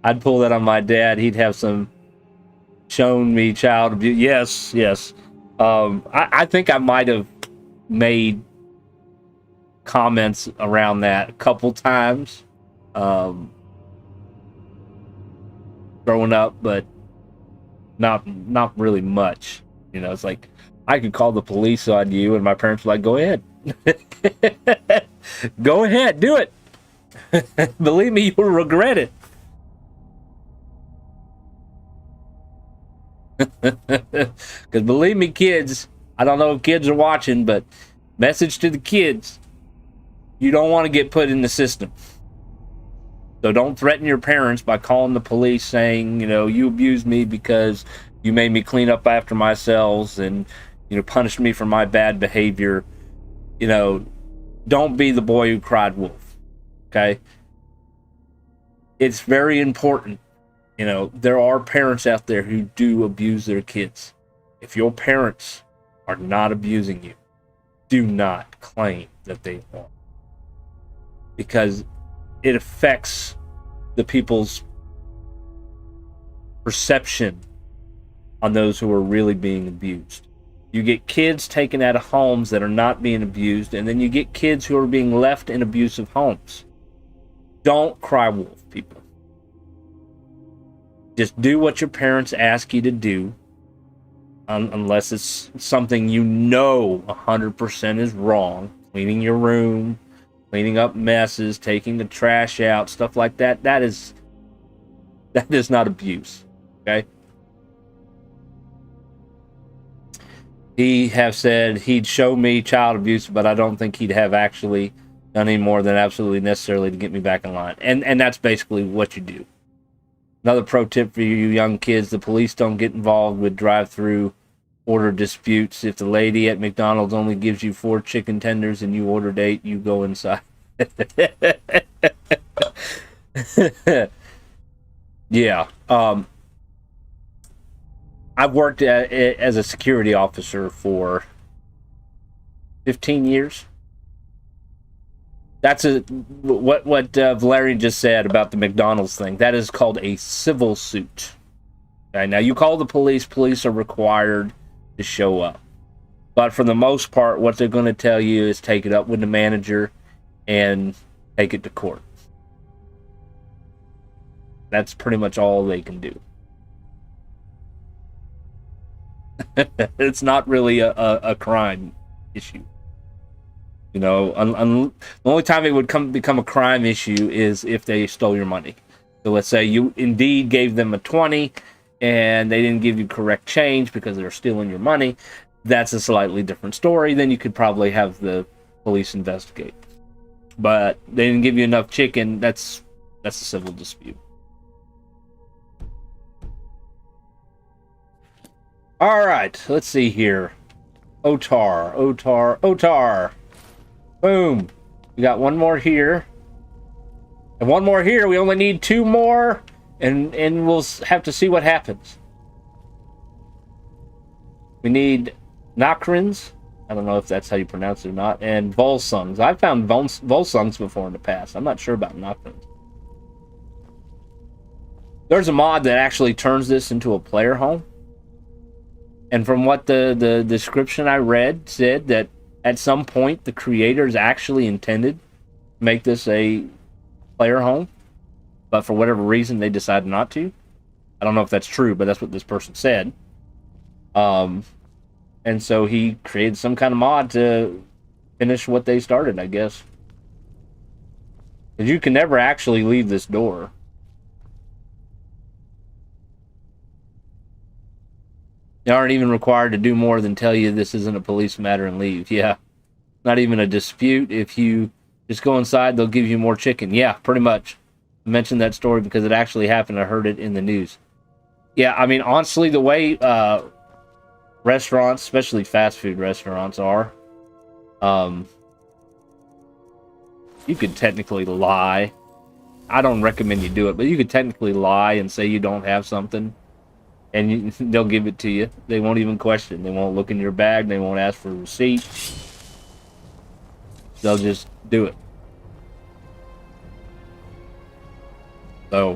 I'd pull that on my dad. He'd have some shown me child abuse. Yes. I think I might have made comments around that a couple times growing up, but not really much. You know, it's like I could call the police on you, and my parents were like, "Go ahead, go ahead, do it." Believe me, you'll regret it. Because believe me, kids, I don't know if kids are watching, but message to the kids: you don't want to get put in the system. So don't threaten your parents by calling the police saying, you know, you abused me because you made me clean up after myself and, you know, punished me for my bad behavior. You know, don't be the boy who cried wolf. Okay? It's very important. You know, there are parents out there who do abuse their kids. If your parents are not abusing you, do not claim that they are. Because it affects the people's perception on those who are really being abused. You get kids taken out of homes that are not being abused, and then you get kids who are being left in abusive homes. Don't cry wolf, people. Just do what your parents ask you to do, unless it's something you know 100% is wrong. Cleaning your room, cleaning up messes, taking the trash out, stuff like that. That is not abuse. Okay? He have said he'd show me child abuse, but I don't think he'd have actually done any more than absolutely necessarily to get me back in line. And that's basically what you do. Another pro tip for you young kids: the police don't get involved with drive-through order disputes. If the lady at McDonald's only gives you 4 chicken tenders and you ordered 8, you go inside. Yeah. I've worked as a security officer for 15 years. That's what Valerian just said about the McDonald's thing. That is called a civil suit. Okay, now you call the police. Police are required to show up. But for the most part, what they're going to tell you is take it up with the manager and take it to court. That's pretty much all they can do. It's not really a crime issue. You know, the only time it would become a crime issue is if they stole your money. So let's say you indeed gave them a 20 and they didn't give you correct change because they're stealing your money. That's a slightly different story. Then you could probably have the police investigate. But they didn't give you enough chicken. That's a civil dispute. All right, let's see here. Otar. Boom. We got one more here. And one more here. We only need 2 more. And we'll have to see what happens. We need Nakrins. I don't know if that's how you pronounce it or not. And Volsungs. I've found Volsungs before in the past. I'm not sure about Nakrins. There's a mod that actually turns this into a player home. And from what the description I read said that at some point the creators actually intended to make this a player home, but for whatever reason they decided not to. I don't know if that's true, but that's what this person said. And so he created some kind of mod to finish what they started, I guess. Because you can never actually leave this door. You aren't even required to do more than tell you this isn't a police matter and leave. Yeah. Not even a dispute. If you just go inside, they'll give you more chicken. Yeah, pretty much. I mentioned that story because it actually happened. I heard it in the news. Yeah, I mean, honestly, the way restaurants, especially fast food restaurants, are, you could technically lie. I don't recommend you do it, but you could technically lie and say you don't have something. And they'll give it to you. They won't even question. They won't look in your bag. They won't ask for a receipt. They'll just do it. So,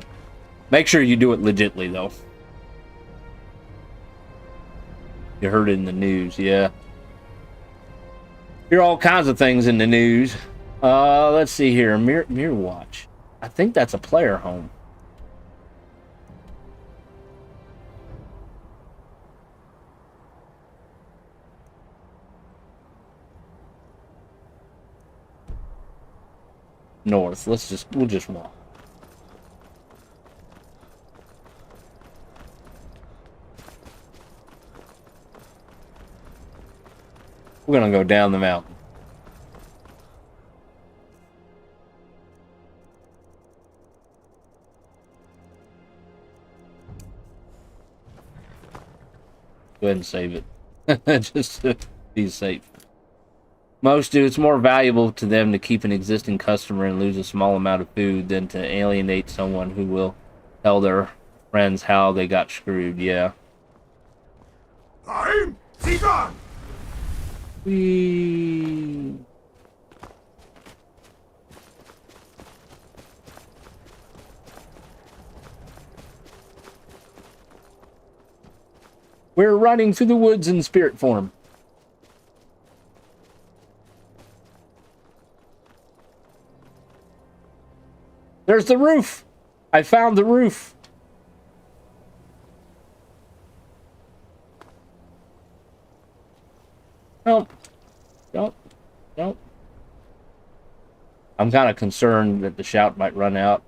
make sure you do it legitly, though. You heard it in the news, yeah. Hear all kinds of things in the news. Let's see here. Mirror Watch. I think that's a player home. North. We'll just walk. We're gonna go down the mountain. Go ahead and save it. Just to be safe. Most do. It's more valuable to them to keep an existing customer and lose a small amount of food than to alienate someone who will tell their friends how they got screwed. Yeah. Whee. We're running through the woods in spirit form. There's the roof. I found the roof. Nope. Nope. I'm kind of concerned that the shout might run out.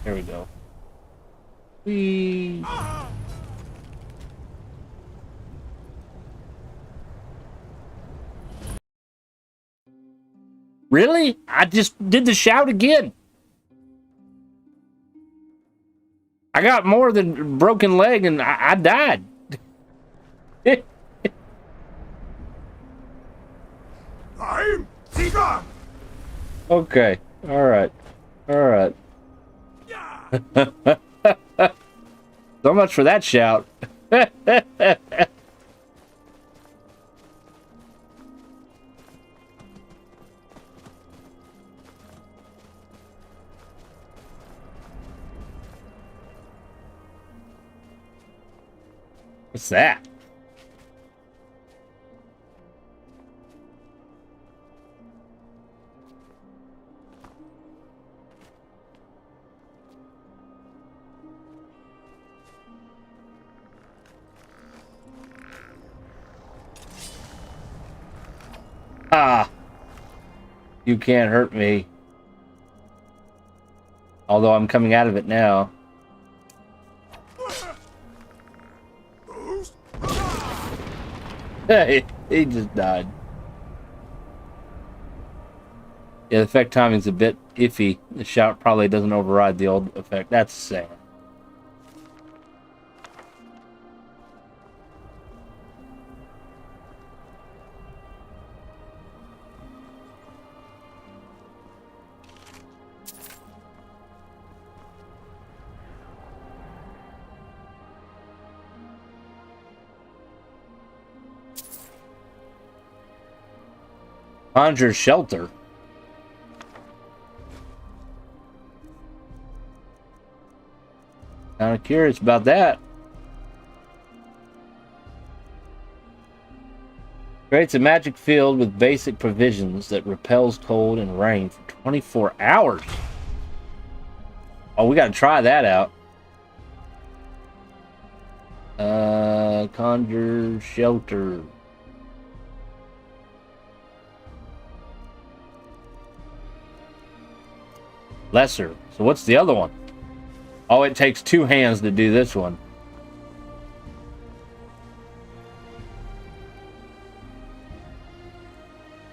There we go. Whee. Really? I just did the shout again. I got more than a broken leg and I died. Okay. All right. So much for that shout. What's that? Ah! You can't hurt me. Although I'm coming out of it now. Hey, he just died. Yeah, the effect timing's a bit iffy. The shout probably doesn't override the old effect. That's sad. Conjure shelter. Kind of curious about that. Creates a magic field with basic provisions that repels cold and rain for 24 hours. Oh, we gotta try that out. Conjure shelter. Lesser. So what's the other one? Oh, it takes 2 hands to do this one.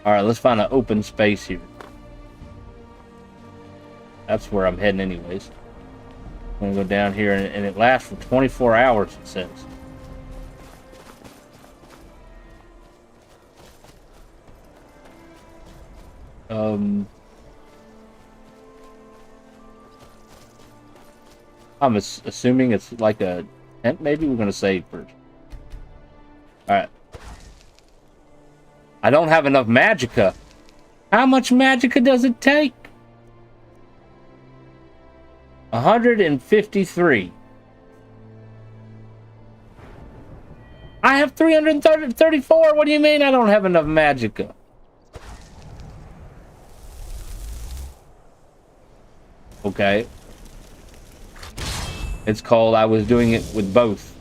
Alright, let's find an open space here. That's where I'm heading anyways. I'm gonna go down here and it lasts for 24 hours, it says. I'm assuming it's like a tent, maybe? We're going to save first. Alright. I don't have enough magicka. How much magicka does it take? 153. I have 334. What do you mean I don't have enough magicka? Okay. It's called I was doing it with both.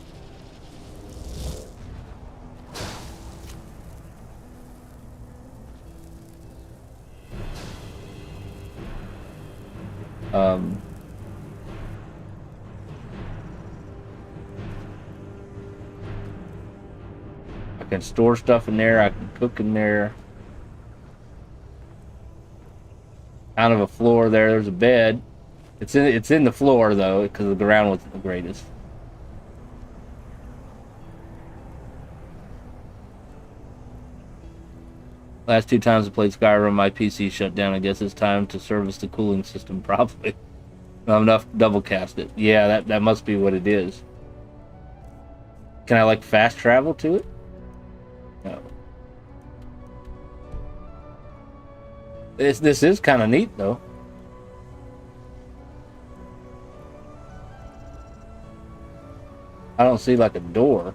I can store stuff in there. I can cook in there. Kind of a floor there. There's a bed. It's in the floor though, because the ground wasn't the greatest. Last 2 times I played Skyrim, my PC shut down. I guess it's time to service the cooling system properly. Not enough double cast it. Yeah, that must be what it is. Can I like fast travel to it? No. This is kind of neat though. I don't see like a door.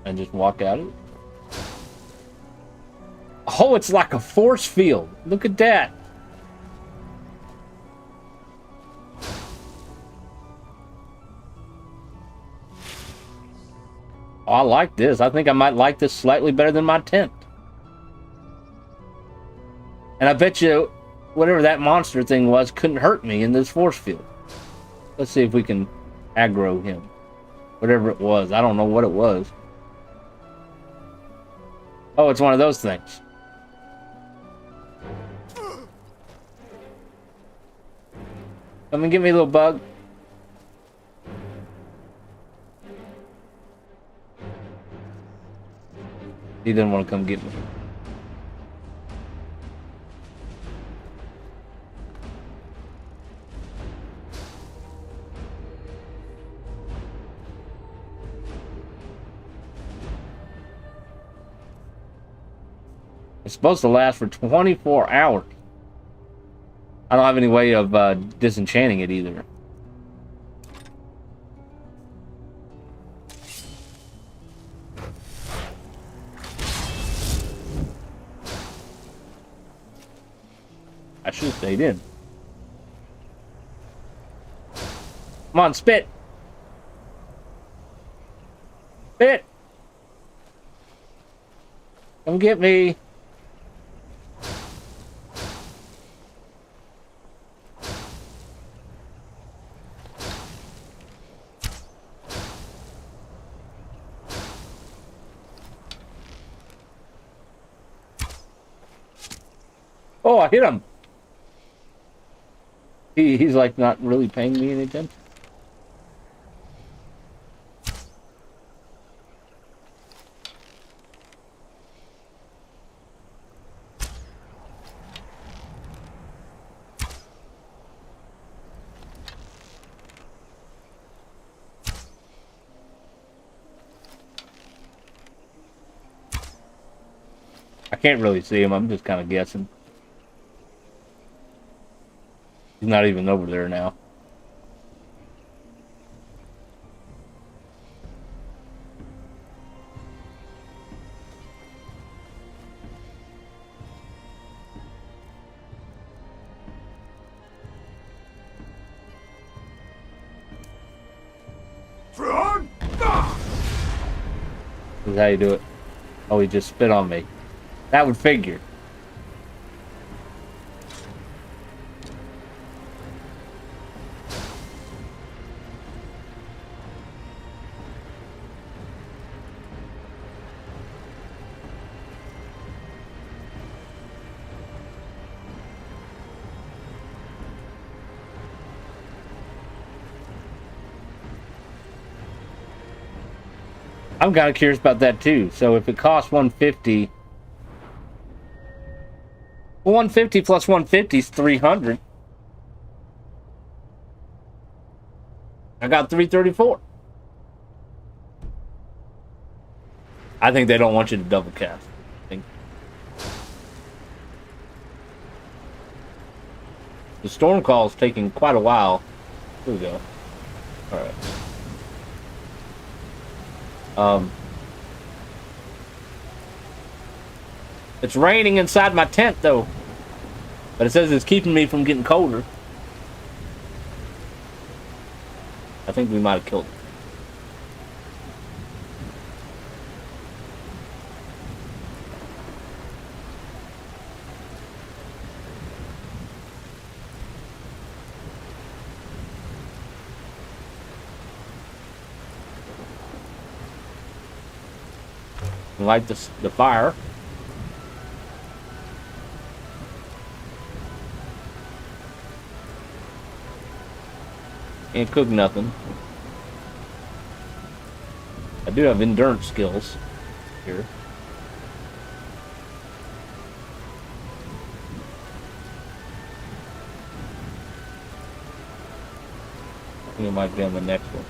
And just walk out of it. Oh, it's like a force field. Look at that. Oh, I like this. I think I might like this slightly better than my tent. And I bet you whatever that monster thing was couldn't hurt me in this force field. Let's see if we can aggro him. Whatever it was. I don't know what it was. Oh, it's one of those things. Come and get me, little bug. He didn't want to come get me. It's supposed to last for 24 hours. I don't have any way of disenchanting it either. I should have stayed in. Come on, spit. Spit. Come get me. Oh, I hit him. He's like not really paying me any attention. I can't really see him. I'm just kind of guessing. He's not even over there now. This is how you do it. Oh, he just spit on me. That would figure. I'm kind of curious about that too. So if it costs 150, well, 150 plus 150 is 300. I got 334. I think they don't want you to double cast. I think the storm call is taking quite a while. Here we go. All right. It's raining inside my tent though, but it says it's keeping me from getting colder. I think we might have killed it. Light the fire. Can't cook nothing. I do have endurance skills here. I think it might be on the next one.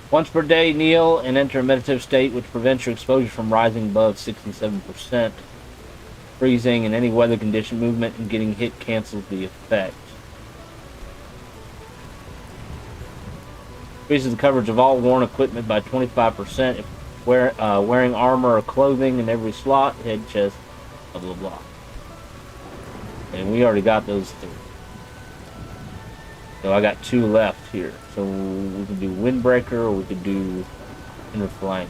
Once per day, kneel and enter a meditative state which prevents your exposure from rising above 67%. Freezing in any weather condition, movement, and getting hit cancels the effect. Increases the coverage of all worn equipment by 25% if wearing armor or clothing in every slot, head, chest, blah blah blah. And we already got those three. So I got 2 left here. So we can do Windbreaker or we could do Inner Flank.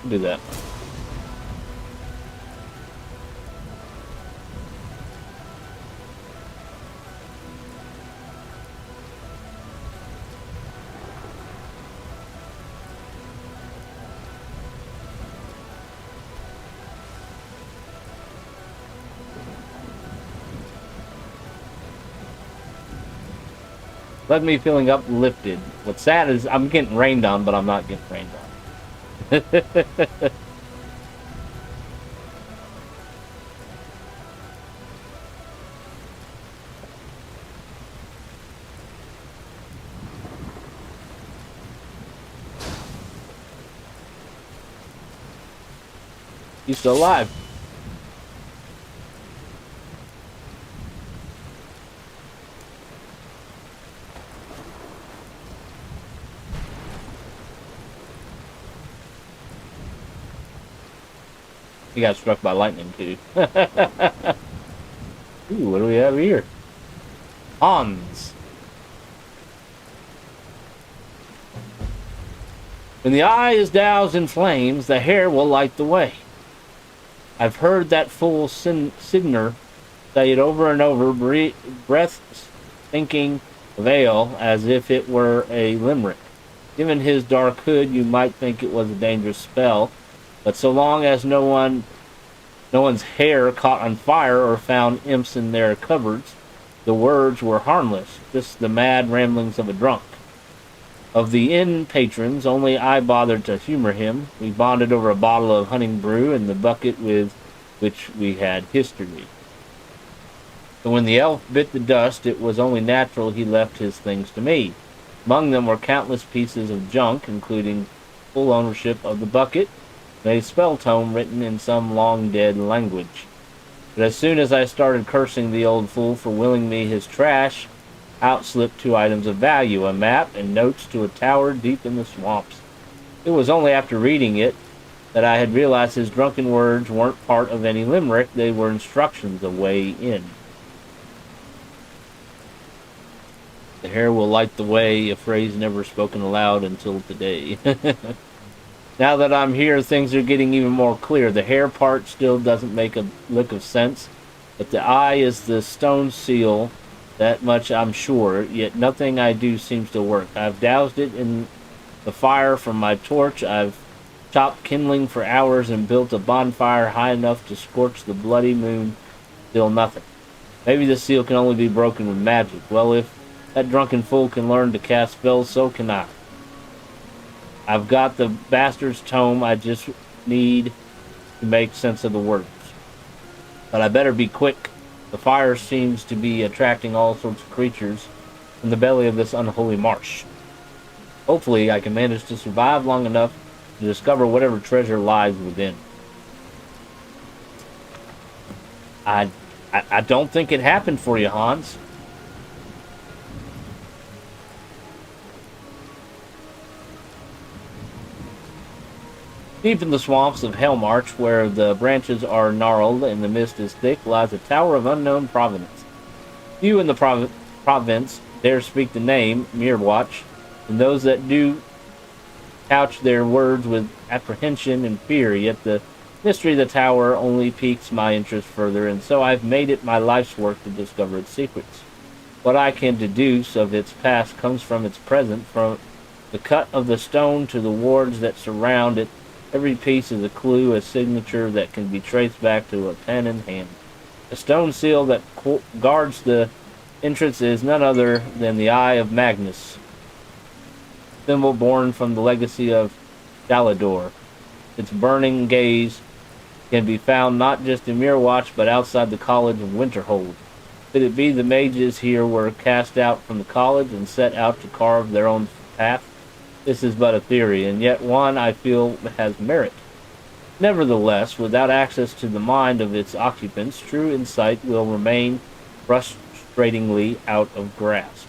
Do that. Let me feeling uplifted. What's sad is I'm getting rained on, but I'm not getting rained on. He's still alive. He got struck by lightning too. Ooh, what do we have here? Hans. When the eye is doused in flames, the hair will light the way. I've heard that fool Signer say it over and over, breath stinking of ale as if it were a limerick. Given his dark hood, you might think it was a dangerous spell, but so long as no one's hair caught on fire or found imps in their cupboards, the words were harmless, just the mad ramblings of a drunk. Of the inn patrons, only I bothered to humor him. We bonded over a bottle of hunting brew and the bucket with which we had history. So when the elf bit the dust, it was only natural he left his things to me. Among them were countless pieces of junk, including full ownership of the bucket, and a spell tome written in some long-dead language. But as soon as I started cursing the old fool for willing me his trash, out slipped 2 items of value, a map and notes to a tower deep in the swamps. It was only after reading it that I had realized his drunken words weren't part of any limerick, they were instructions a way in. The hair will light the way, a phrase never spoken aloud until today. Now that I'm here, things are getting even more clear. The hair part still doesn't make a lick of sense, but the eye is the stone seal, that much I'm sure, yet nothing I do seems to work. I've doused it in the fire from my torch, I've chopped kindling for hours and built a bonfire high enough to scorch the bloody moon, still nothing. Maybe the seal can only be broken with magic. Well, if that drunken fool can learn to cast spells, so can I. I've got the bastard's tome, I just need to make sense of the words. But I better be quick. The fire seems to be attracting all sorts of creatures from the belly of this unholy marsh. Hopefully I can manage to survive long enough to discover whatever treasure lies within. I don't think it happened for you, Hans. Deep in the swamps of Helmarch, where the branches are gnarled and the mist is thick, lies a tower of unknown provenance. Few in the province dare speak the name, Mirwatch, and those that do couch their words with apprehension and fear, yet the mystery of the tower only piques my interest further, and so I've made it my life's work to discover its secrets. What I can deduce of its past comes from its present, from the cut of the stone to the wards that surround it. Every piece is a clue, a signature that can be traced back to a pen in hand. The stone seal that guards the entrance is none other than the Eye of Magnus, symbol born from the legacy of Dalador. Its burning gaze can be found not just in Mirwatch, but outside the College of Winterhold. Could it be the mages here were cast out from the college and set out to carve their own path? This is but a theory, and yet one I feel has merit. Nevertheless, without access to the mind of its occupants, true insight will remain frustratingly out of grasp.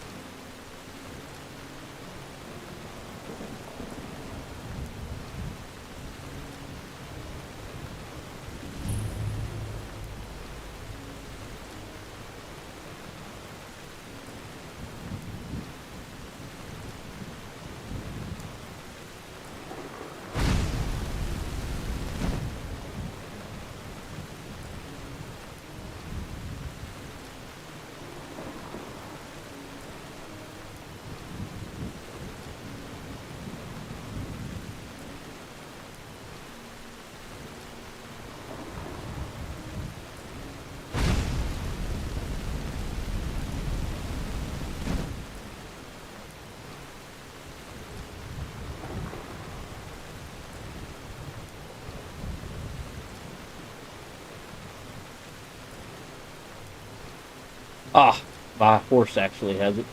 Ah, my horse actually has it.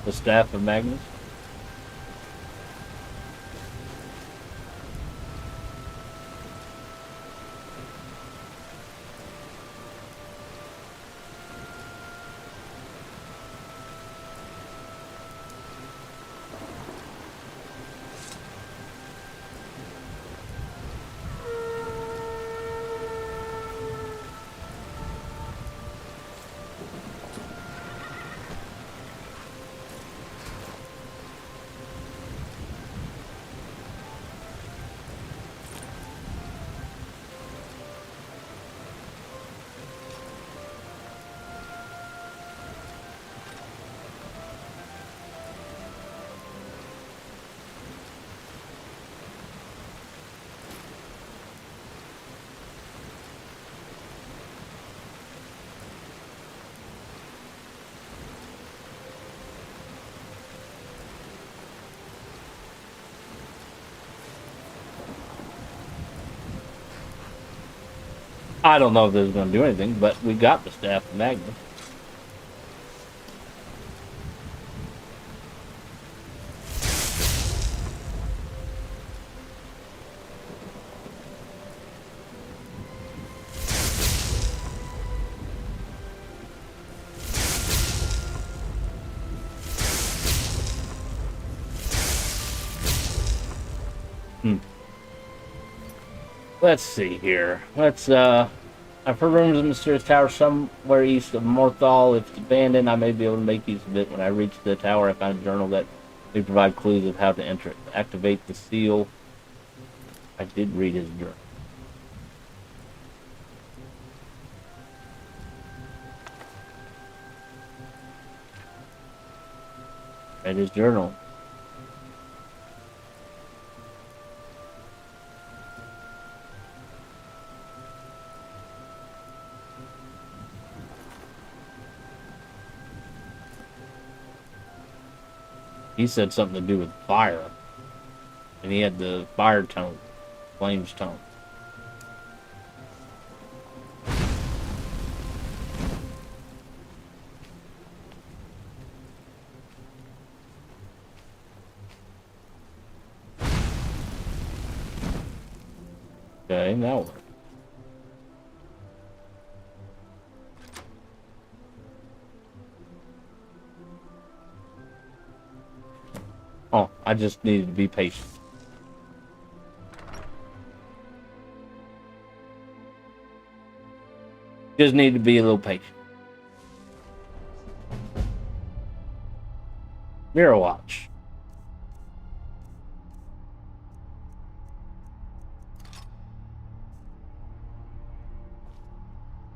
The Staff of Magnus. I don't know if this is going to do anything, but we got the Staff of Magnus. Let's see here. I've heard rumors of a mysterious tower somewhere east of Morthal. If it's abandoned, I may be able to make use of it. When I reached the tower, I found a journal that may provide clues of how to enter it. Activate the seal. I did read his journal. Read his journal. He said something to do with fire. And he had the fire tone. Flames tone. Okay, now what? Oh, I just needed to be patient. Just need to be a little patient. Mirror watch.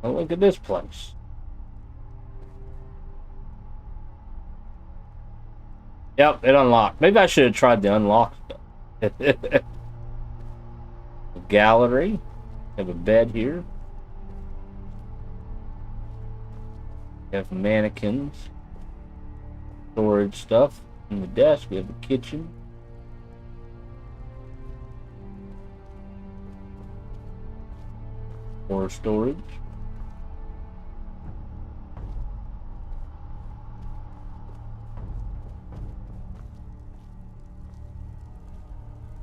Oh, look at this place. Yep, it unlocked. Maybe I should have tried the unlock stuff. Gallery. Have a bed here. We have mannequins. Storage stuff. In the desk, we have a kitchen. More storage.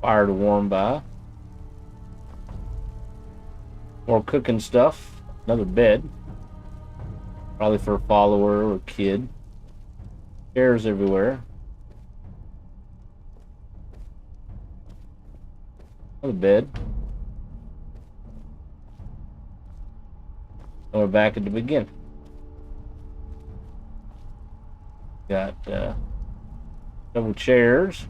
Fire to warm by. More cooking stuff. Another bed. Probably for a follower or kid. Chairs everywhere. Another bed. And we're back at the beginning. Got several chairs.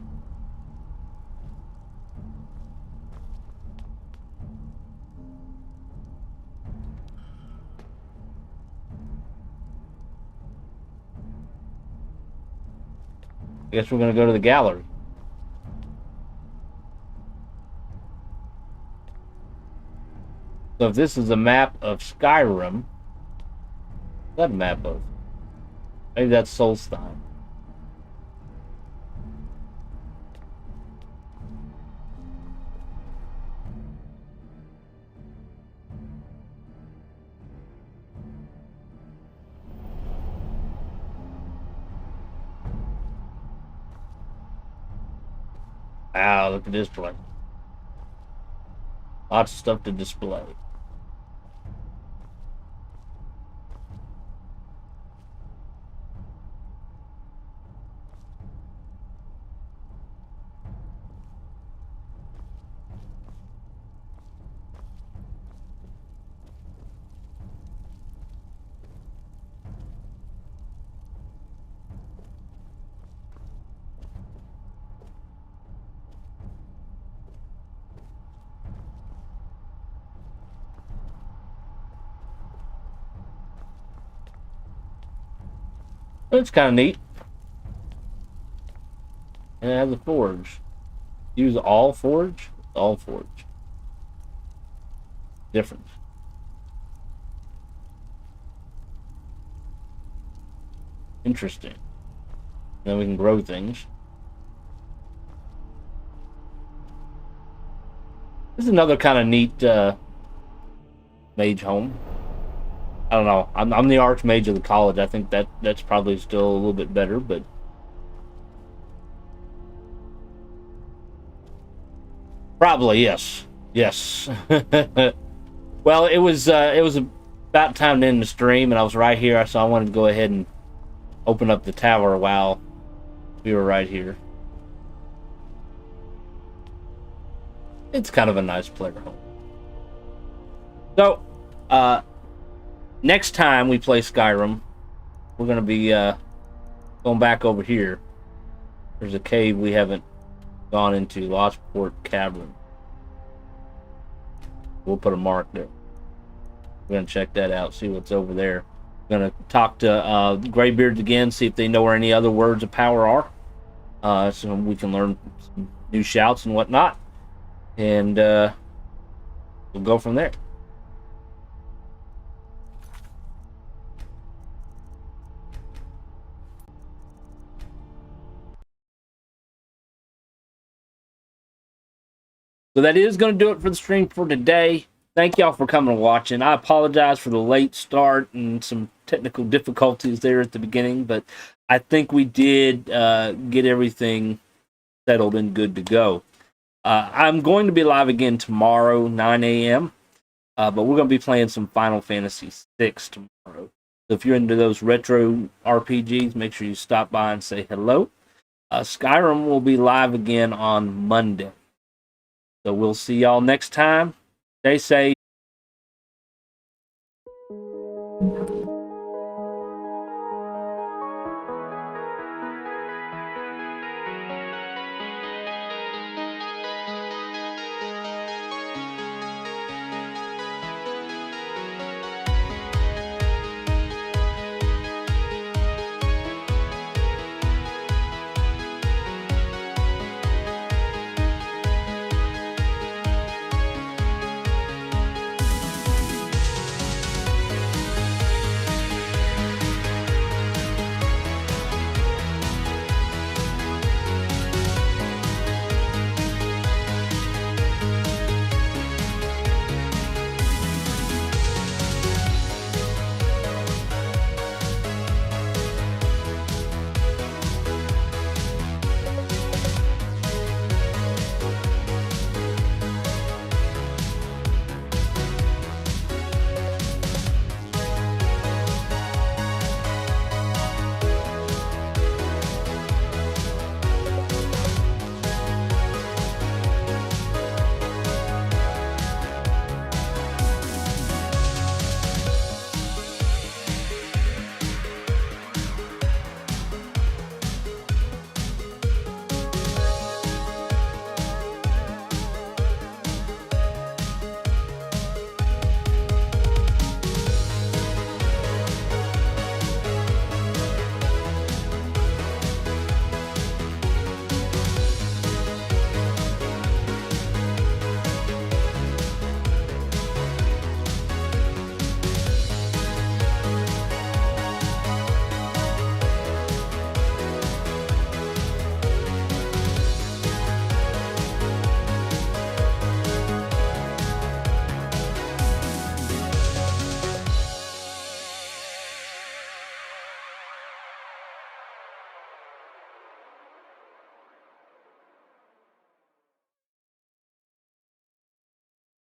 I guess we're going to go to the gallery. So if this is a map of Skyrim, what's that a map of? Maybe that's Solstein. Wow, look at this place. Lots of stuff to display. It's kind of neat. And it has a forge. Use all forge? All forge. Difference. Interesting. Then we can grow things. This is another kind of neat Mage home. I don't know. I'm the Arch Mage of the college. I think that's probably still a little bit better, but probably yes. Well, it was about time to end the stream, and I was right here, so I wanted to go ahead and open up the tower while we were right here. It's kind of a nice player home. So, next time we play Skyrim, we're going to be going back over here. There's a cave we haven't gone into, Lostport Cavern. We'll put a mark there. We're going to check that out, see what's over there. We're going to talk to Greybeards again, see if they know where any other words of power are. So we can learn some new shouts and whatnot. And we'll go from there. So that is going to do it for the stream for today. Thank y'all for coming and watching. I apologize for the late start and some technical difficulties there at the beginning, but I think we did get everything settled and good to go. I'm going to be live again tomorrow, 9 a.m., but we're going to be playing some Final Fantasy VI tomorrow. So if you're into those retro RPGs, make sure you stop by and say hello. Skyrim will be live again on Monday. So we'll see y'all next time. Stay safe.